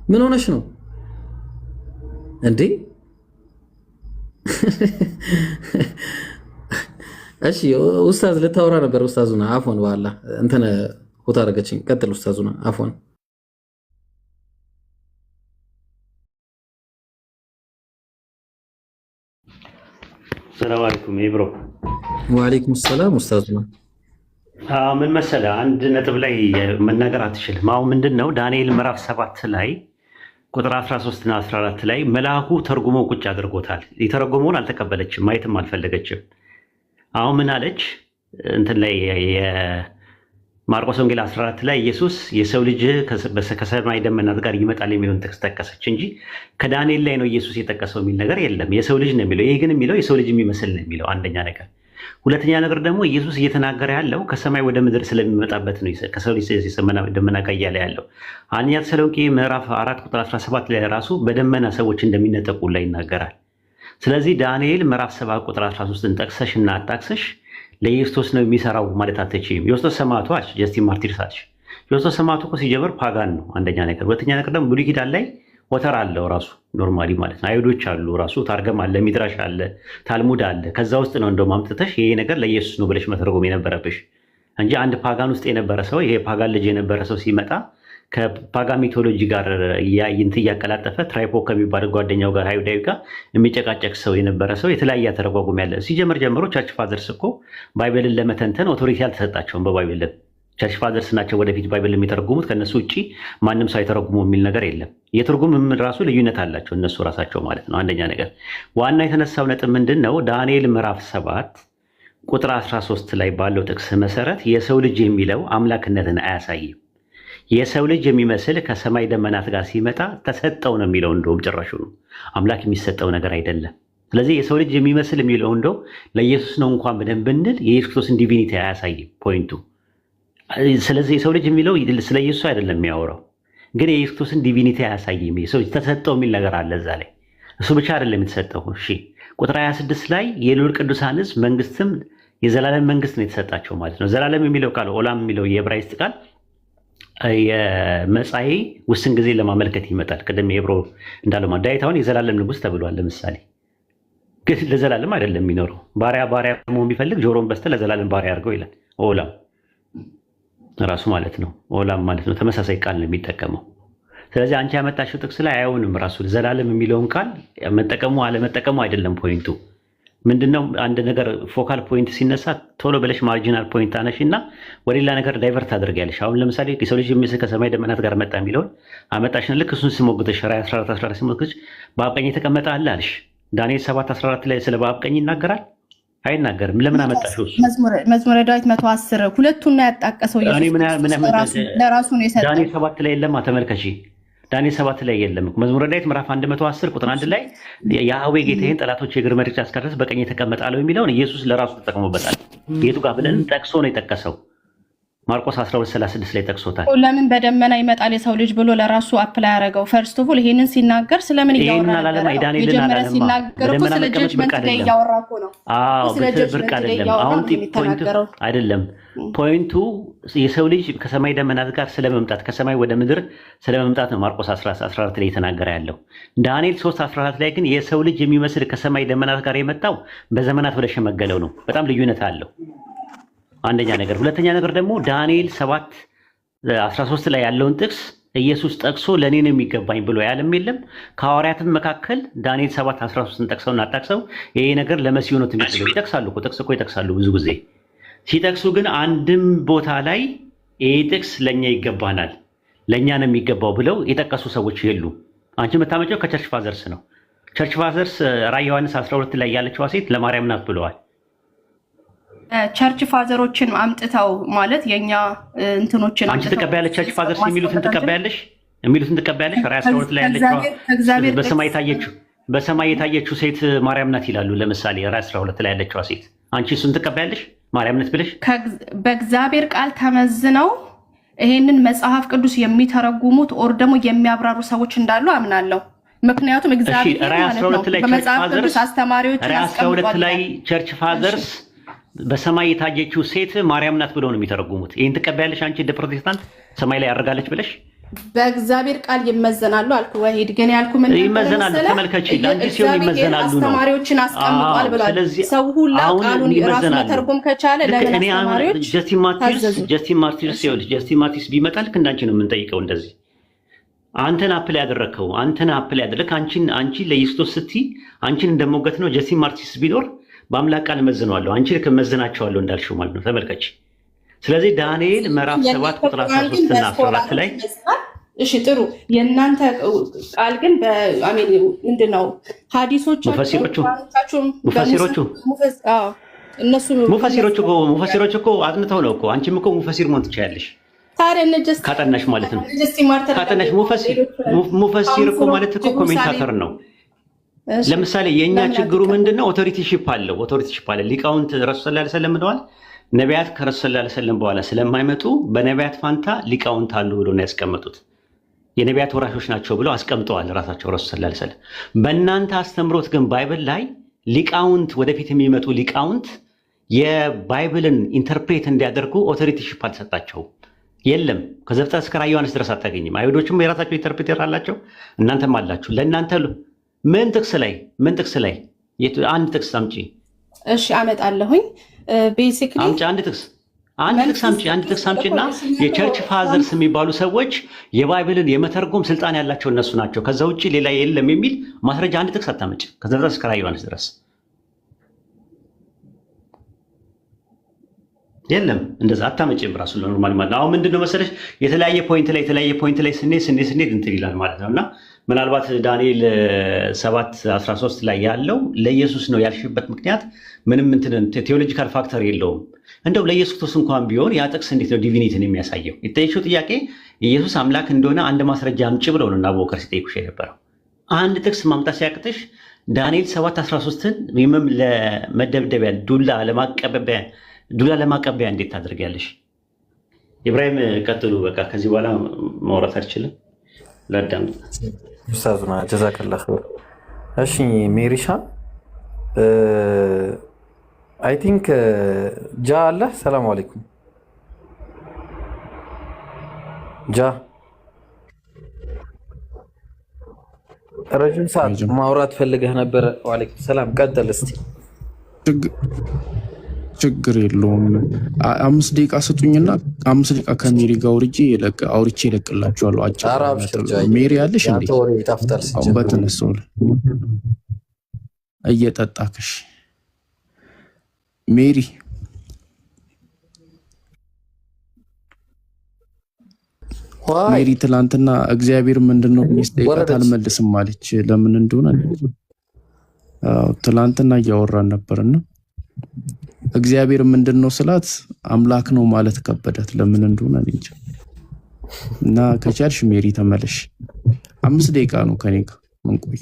ምን ሆነሽ ነው እንዴ? እሺ ኡስታዝ ልታወራ ነበር። ኡስታዙና አፎን ዋላ እንተነ ሆታ አረገችኝ። ቀጥል ኡስታዙና አፎን። ሰላም አለይኩም ኢብሮ። ወአለይኩም ሰላም ኡስታዙና። ምን መሰለህ አንድ ነጥብ ላይ መናገር አትችልም። አሁን ምንድነው ዳንኤል ምዕራፍ 7 ላይ ቁጥር 13 እና 14 ላይ መልአኩ ተርጉሞ ቁጭ አድርጎታል። የተረጎመውን አልተቀበለችም፣ ማየትም አልፈለገችም። አሁን ምን አለች? እንትን ላይ የማርቆስ ወንጌል 14 ላይ ኢየሱስ የሰው ልጅ ከሰማይ ደመናት ጋር ይመጣል የሚለውን ጥቅስ ጠቀሰች እንጂ ከዳንኤል ላይ ነው ኢየሱስ የጠቀሰው የሚል ነገር የለም። የሰው ልጅ ነው የሚለው። ይሄ ግን የሚለው የሰው ልጅ የሚመስል ነው የሚለው አንደኛ ነገር። ሁለተኛ ነገር ደግሞ ኢየሱስ እየተናገረ ያለው ከሰማይ ወደ ምድር ስለሚመጣበት ነው። ከሰው ልጅ ደመና ጋር እያለ ያለው አንደኛ ተሰሎንቄ ምዕራፍ 4 ቁጥር 17 ላይ ራሱ በደመና ሰዎች እንደሚነጠቁ ላይ ይናገራል። ስለዚህ ዳንኤል ምዕራፍ 7 ቁጥር 13ን ጠቅሰሽ እና አጣቅሰሽ ለኢየሱስ ነው የሚሰራው ማለት አትችይም። ዮስጦስ ሰማዕቱ አልሽ፣ ጀስቲን ማርቲር ሳልሽ። ዮስጦስ ሰማዕቱ እኮ ሲጀምር ፓጋን ነው አንደኛ ነገር። ሁለተኛ ነገር ደግሞ ብሉይ ኪዳን ላይ ወተር አለው ራሱ ኖርማሊ ማለት ነው። አይሁዶች አሉ፣ ራሱ ታርገም አለ፣ ሚድራሽ አለ፣ ታልሙድ አለ። ከዛ ውስጥ ነው እንደውም አምጥተሽ ይሄ ነገር ለኢየሱስ ነው ብለሽ መተርጎም የነበረብሽ እንጂ አንድ ፓጋን ውስጥ የነበረ ሰው ይሄ ፓጋን ልጅ የነበረ ሰው ሲመጣ ከፓጋን ሚቶሎጂ ጋር እያቀላጠፈ ትራይፖ ከሚባል ጓደኛው ጋር አይሁዳዊ ጋር የሚጨቃጨቅ ሰው የነበረ ሰው የተለያየ ተረጓጉም ያለ ሲጀምር ጀምሮ ቸርች ፋዘርስ እኮ ባይብልን ለመተንተን ኦቶሪቲ አልተሰጣቸውም። በባይብልን ቸርች ፋዘርስ ናቸው ወደፊት ባይብል የሚተረጉሙት። ከነሱ ውጭ ማንም ሰው አይተረጉሙ የሚል ነገር የለም። የትርጉም ራሱ ልዩነት አላቸው እነሱ ራሳቸው ማለት ነው። አንደኛ ነገር ዋና የተነሳው ነጥብ ምንድን ነው? ዳንኤል ምዕራፍ 7 ቁጥር 13 ላይ ባለው ጥቅስ መሰረት የሰው ልጅ የሚለው አምላክነትን አያሳይም። የሰው ልጅ የሚመስል ከሰማይ ደመናት ጋር ሲመጣ ተሰጠው ነው የሚለው። እንደውም ጭራሹ ነው አምላክ የሚሰጠው ነገር አይደለም። ስለዚህ የሰው ልጅ የሚመስል የሚለው እንደው ለኢየሱስ ነው እንኳን ብለን ብንል የኢየሱስ ክርስቶስን ዲቪኒቲ አያሳይም ፖይንቱ። ስለዚህ የሰው ልጅ የሚለው ስለ ኢየሱስ አይደለም የሚያወራው፣ ግን የኢየሱስ ክርስቶስን ዲቪኒቲ አያሳይም። የሰው ተሰጠው የሚል ነገር አለ እዛ ላይ። እሱ ብቻ አይደለም የተሰጠው። እሺ ቁጥር 26 ላይ የልዑል ቅዱሳን ሕዝብ መንግስትም የዘላለም መንግስት ነው የተሰጣቸው ማለት ነው። ዘላለም የሚለው ቃል ኦላም የሚለው የዕብራይስጥ ቃል የመጻኤ ውስን ጊዜ ለማመልከት ይመጣል። ቅድም የብሮ እንዳለው ዳዊት አሁን የዘላለም ንጉስ ተብሏል። ለምሳሌ ግን ለዘላለም አይደለም የሚኖረው። ባሪያ መሆን ቢፈልግ ጆሮን በስተ ለዘላለም ባሪያ አድርገው ይላል። ኦላም ራሱ ማለት ነው። ኦላም ማለት ነው። ተመሳሳይ ቃል ነው የሚጠቀመው። ስለዚህ አንቺ ያመጣሽው ጥቅስ ላይ አይሆንም። ራሱ ዘላለም የሚለውን ቃል መጠቀሙ አለመጠቀሙ አይደለም ፖይንቱ። ምንድነው? አንድ ነገር ፎካል ፖይንት ሲነሳ ቶሎ ብለሽ ማርጂናል ፖይንት አነሽ እና ወደ ሌላ ነገር ዳይቨርት አድርጊያለሽ። አሁን ለምሳሌ የሰው ልጅ የሚመስል ከሰማይ ደመናት ጋር መጣ የሚለውን አመጣሽን። ልክ እሱን ስሞግተሽ ራዕይ 14 ሲሞግተሽ በአብ ቀኝ የተቀመጠ አለ አልሽ። ዳንኤል 7:14 ላይ ስለ በአብ ቀኝ ይናገራል አይናገርም? ለምን አመጣሽው? መዝሙረ ዳዊት 110 ሁለቱን ነው ያጣቀሰው። ለራሱ ነው የሰጠው። ዳንኤል 7 ላይ የለማ ተመልከሺ። ዳንኤል 7 ላይ የለም። መዝሙረ ዳዊት ምዕራፍ 110 ቁጥር 1 ላይ ያህዌ ጌታዬን ጠላቶች የእግር መርጫ እስካደርስ በቀኝ ተቀመጣለሁ የሚለውን ኢየሱስ ለራሱ ተጠቅሞበታል። የቱ ጋር ብለን ጠቅሶ ነው የጠቀሰው? ማርቆስ 12:36 ላይ ጠቅሶታል። ለምን በደመና ይመጣል የሰው ልጅ ብሎ ለራሱ አፕላይ ያደረገው? ፈርስት ኦፍ ኦል ይሄንን ሲናገር ስለምን ይሄንን አላለም? አይዳንኤልን አላለም? በደመና መቀመጥ ብርቅ አይደለም። አዎ ብርቅ አይደለም። አሁን ፖይንቱ አይደለም። ፖይንቱ የሰው ልጅ ከሰማይ ደመናት ጋር ስለመምጣት ከሰማይ ወደ ምድር ስለመምጣት ነው ማርቆስ 14 ላይ የተናገረ ያለው። ዳንኤል 3:14 ላይ ግን የሰው ልጅ የሚመስል ከሰማይ ደመናት ጋር የመጣው በዘመናት ወደ ሸመገለው ነው። በጣም ልዩነት አለው። አንደኛ ነገር። ሁለተኛ ነገር ደግሞ ዳንኤል 7:13 ላይ ያለውን ጥቅስ ኢየሱስ ጠቅሶ ለኔ ነው የሚገባኝ ብሎ ያለም የለም። ከሐዋርያትም መካከል ዳንኤል 7:13ን ጠቅሰውና አጣቅሰው ይሄ ነገር ለመሲሁ ነው ትንሽ ይጠቅሳሉ እኮ ጥቅስ እኮ ይጠቅሳሉ። ብዙ ጊዜ ሲጠቅሱ ግን አንድም ቦታ ላይ ይሄ ጥቅስ ለኛ ይገባናል፣ ለኛ ነው የሚገባው ብለው የጠቀሱ ሰዎች የሉ። አንቺ የምታመጪው ከቸርች ፋዘርስ ነው። ቸርች ፋዘርስ ራዕየ ዮሐንስ 12 ላይ ያለችዋ ሴት ለማርያም ናት ብለዋል። ቸርች ፋዘሮችን አምጥተው ማለት የኛ እንትኖችን አንቺ ተቀበያለሽ። ቸርች ፋዘርስ የሚሉትን ተቀበያለሽ ራዕየ 12 ላይ ያለችው በሰማይ የታየችው ሴት ማርያም ናት ይላሉ። ለምሳሌ ራዕየ 12 ላይ ያለችው ሴት አንቺ እሱን ተቀበያለሽ ማርያም ናት ብለሽ? በእግዚአብሔር ቃል ተመዝነው ይሄንን መጽሐፍ ቅዱስ የሚተረጉሙት ኦር ደግሞ የሚያብራሩ ሰዎች እንዳሉ አምናለሁ። ምክንያቱም እግዚአብሔር ማለት ነው በመጽሐፍ ቅዱስ አስተማሪዎች ራዕየ 12 ላይ ቸርች ፋዘርስ በሰማይ የታየችው ሴት ማርያም ናት ብለው ነው የሚተረጉሙት። ይሄን ተቀበያለሽ አንቺ እንደ ፕሮቴስታንት ሰማይ ላይ ያደርጋለች ብለሽ? በእግዚአብሔር ቃል ይመዘናሉ አልኩ። ወሂድ ግን ያልኩ ምን ይመዘናሉ? ተመልከቺ፣ ለአንቺ ሲሆን ይመዘናሉ ነው። አስተማሪዎችን አስቀምጧል ብሏል። ሰው ሁሉ ቃሉን ራሱ መተርጎም ከቻለ ለምን አስተማሪዎች ጀስቲን ማርቲርስ ቢመጣ ልክ እንዳንቺ ነው የምንጠይቀው። እንደዚህ አንተን አፕል ያደረከው አንቺ ለኢየሱስ ስትይ አንቺን እንደሞገት ነው። ጀስቲን ማርቲርስ ቢኖር በአምላክ ቃል መዝነዋለሁ አንቺ ልክ መዝናቸዋለሁ እንዳልሽው ማለት ነው። ተመልከች። ስለዚህ ዳንኤል ምዕራፍ 7 ቁጥር 13 እና 14 ላይ እሺ ጥሩ የእናንተ ቃል ግን በአሜን ምንድነው ሐዲሶቹ ሙፈሲሮቹ እኮ አጥንተው ነው እኮ አንቺም እኮ ሙፈሲር መሆን ትችያለሽ። ካጠናሽ ማለት ነው። ካጠናሽ ሙፈሲር እኮ ማለት እኮ ኮሜንታተር ነው። ለምሳሌ የኛ ችግሩ ምንድነው? ኦቶሪቲሺፕ አለ። ሊቃውንት ረሱል ሰለላሁ ዐለይሂ ወሰለም ብለዋል። ነቢያት ከረሱል ሰለላሁ ዐለይሂ ወሰለም በኋላ ስለማይመጡ በነቢያት ፋንታ ሊቃውንት አሉ ብሎ ነው ያስቀመጡት። የነቢያት ወራሾች ናቸው ብለው አስቀምጠዋል ራሳቸው ረሱል ሰለላሁ ዐለይሂ ወሰለም። በእናንተ አስተምሮት ግን ባይብል ላይ ሊቃውንት ወደፊት የሚመጡ ሊቃውንት የባይብልን ኢንተርፕሬት እንዲያደርጉ ኦቶሪቲሺፕ አልተሰጣቸውም። የለም ከዘፍጥረት እስከ ራዕየ ዮሐንስ ድረስ አታገኝም። አይሁዶችም የራሳቸው ኢንተርፕሬተር አላቸው፣ እናንተም አላችሁ። ለእናንተ ምን ጥቅስ ላይ አንድ ጥቅስ አምጪ። እሺ አመጣለሁኝ። ቤሲክሊ አምጪ አንድ ጥቅስ አምጪና የቸርች ፋዘርስ የሚባሉ ሰዎች የባይብልን የመተርጎም ስልጣን ያላቸው እነሱ ናቸው፣ ከዛ ውጭ ሌላ የለም የሚል ማስረጃ አንድ ጥቅስ አታመጪ። ከዛ ድረስ እስከ ራዕየ ዮሐንስ ድረስ የለም። እንደዛ አታመጪም። ራሱ ኖርማል ማለት አሁን ምንድነው መሰለሽ የተለያየ ፖይንት ላይ ስንሄድ እንትን ይላል ማለት ነውና ምናልባት ዳንኤል 7:13 ላይ ያለው ለኢየሱስ ነው ያልሽበት ምክንያት ምንም እንትን ቴዎሎጂካል ፋክተር የለውም። እንደው ለኢየሱስ ክርስቶስ እንኳን ቢሆን ያ ጥቅስ እንዴት ነው ዲቪኒቲን የሚያሳየው? የጠየቅሽው ጥያቄ ኢየሱስ አምላክ እንደሆነ አንድ ማስረጃ አምጪ ብለው ነው እና አቡበከር ሲጠይቁሽ የነበረው። አንድ ጥቅስ ማምጣት ሲያቅትሽ ዳንኤል 7:13ን ለመደብደቢያ ዱላ ለማቀበያ እንዴት ታደርጊያለሽ? ኢብራሂም ቀጥሉ። በቃ ከዚህ በኋላ ማውራት አልችልም። ለዳምጥ ኡስታዙና ጀዛከላህ ኸይር። እሺ ሜሪሻ አይ ቲንክ ጃ አለ። ሰላም አለይኩም ጃ ረጅም ሰዓት ማውራት ፈልገህ ነበር። ወአለይኩም ሰላም። ቀጥል እስቲ። ችግር የለውም። 5 ደቂቃ ስጡኝና 5 ደቂቃ ከሜሪ ጋር አውርቼ እለቅላችኋለሁ። አጭር ሜሪ ያለሽ እንዴ? አሁን በተነሳው እየጠጣክሽ ሜሪ ትላንትና እግዚአብሔር ምንድነው የሚስጠይቃት አልመልስም አለች። ለምን እንደሆነ ትላንትና እያወራን ነበርና እግዚአብሔር ምንድነው ስላት አምላክ ነው ማለት ከበዳት። ለምን እንደሆነ እንጂ እና ከቻልሽ ሜሪ ተመለሽ። 5 ደቂቃ ነው ከኔ ጋር ምን ቆይ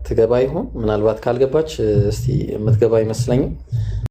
ትገባ ይሆን? ምናልባት ካልገባች እስቲ የምትገባ አይመስለኝም።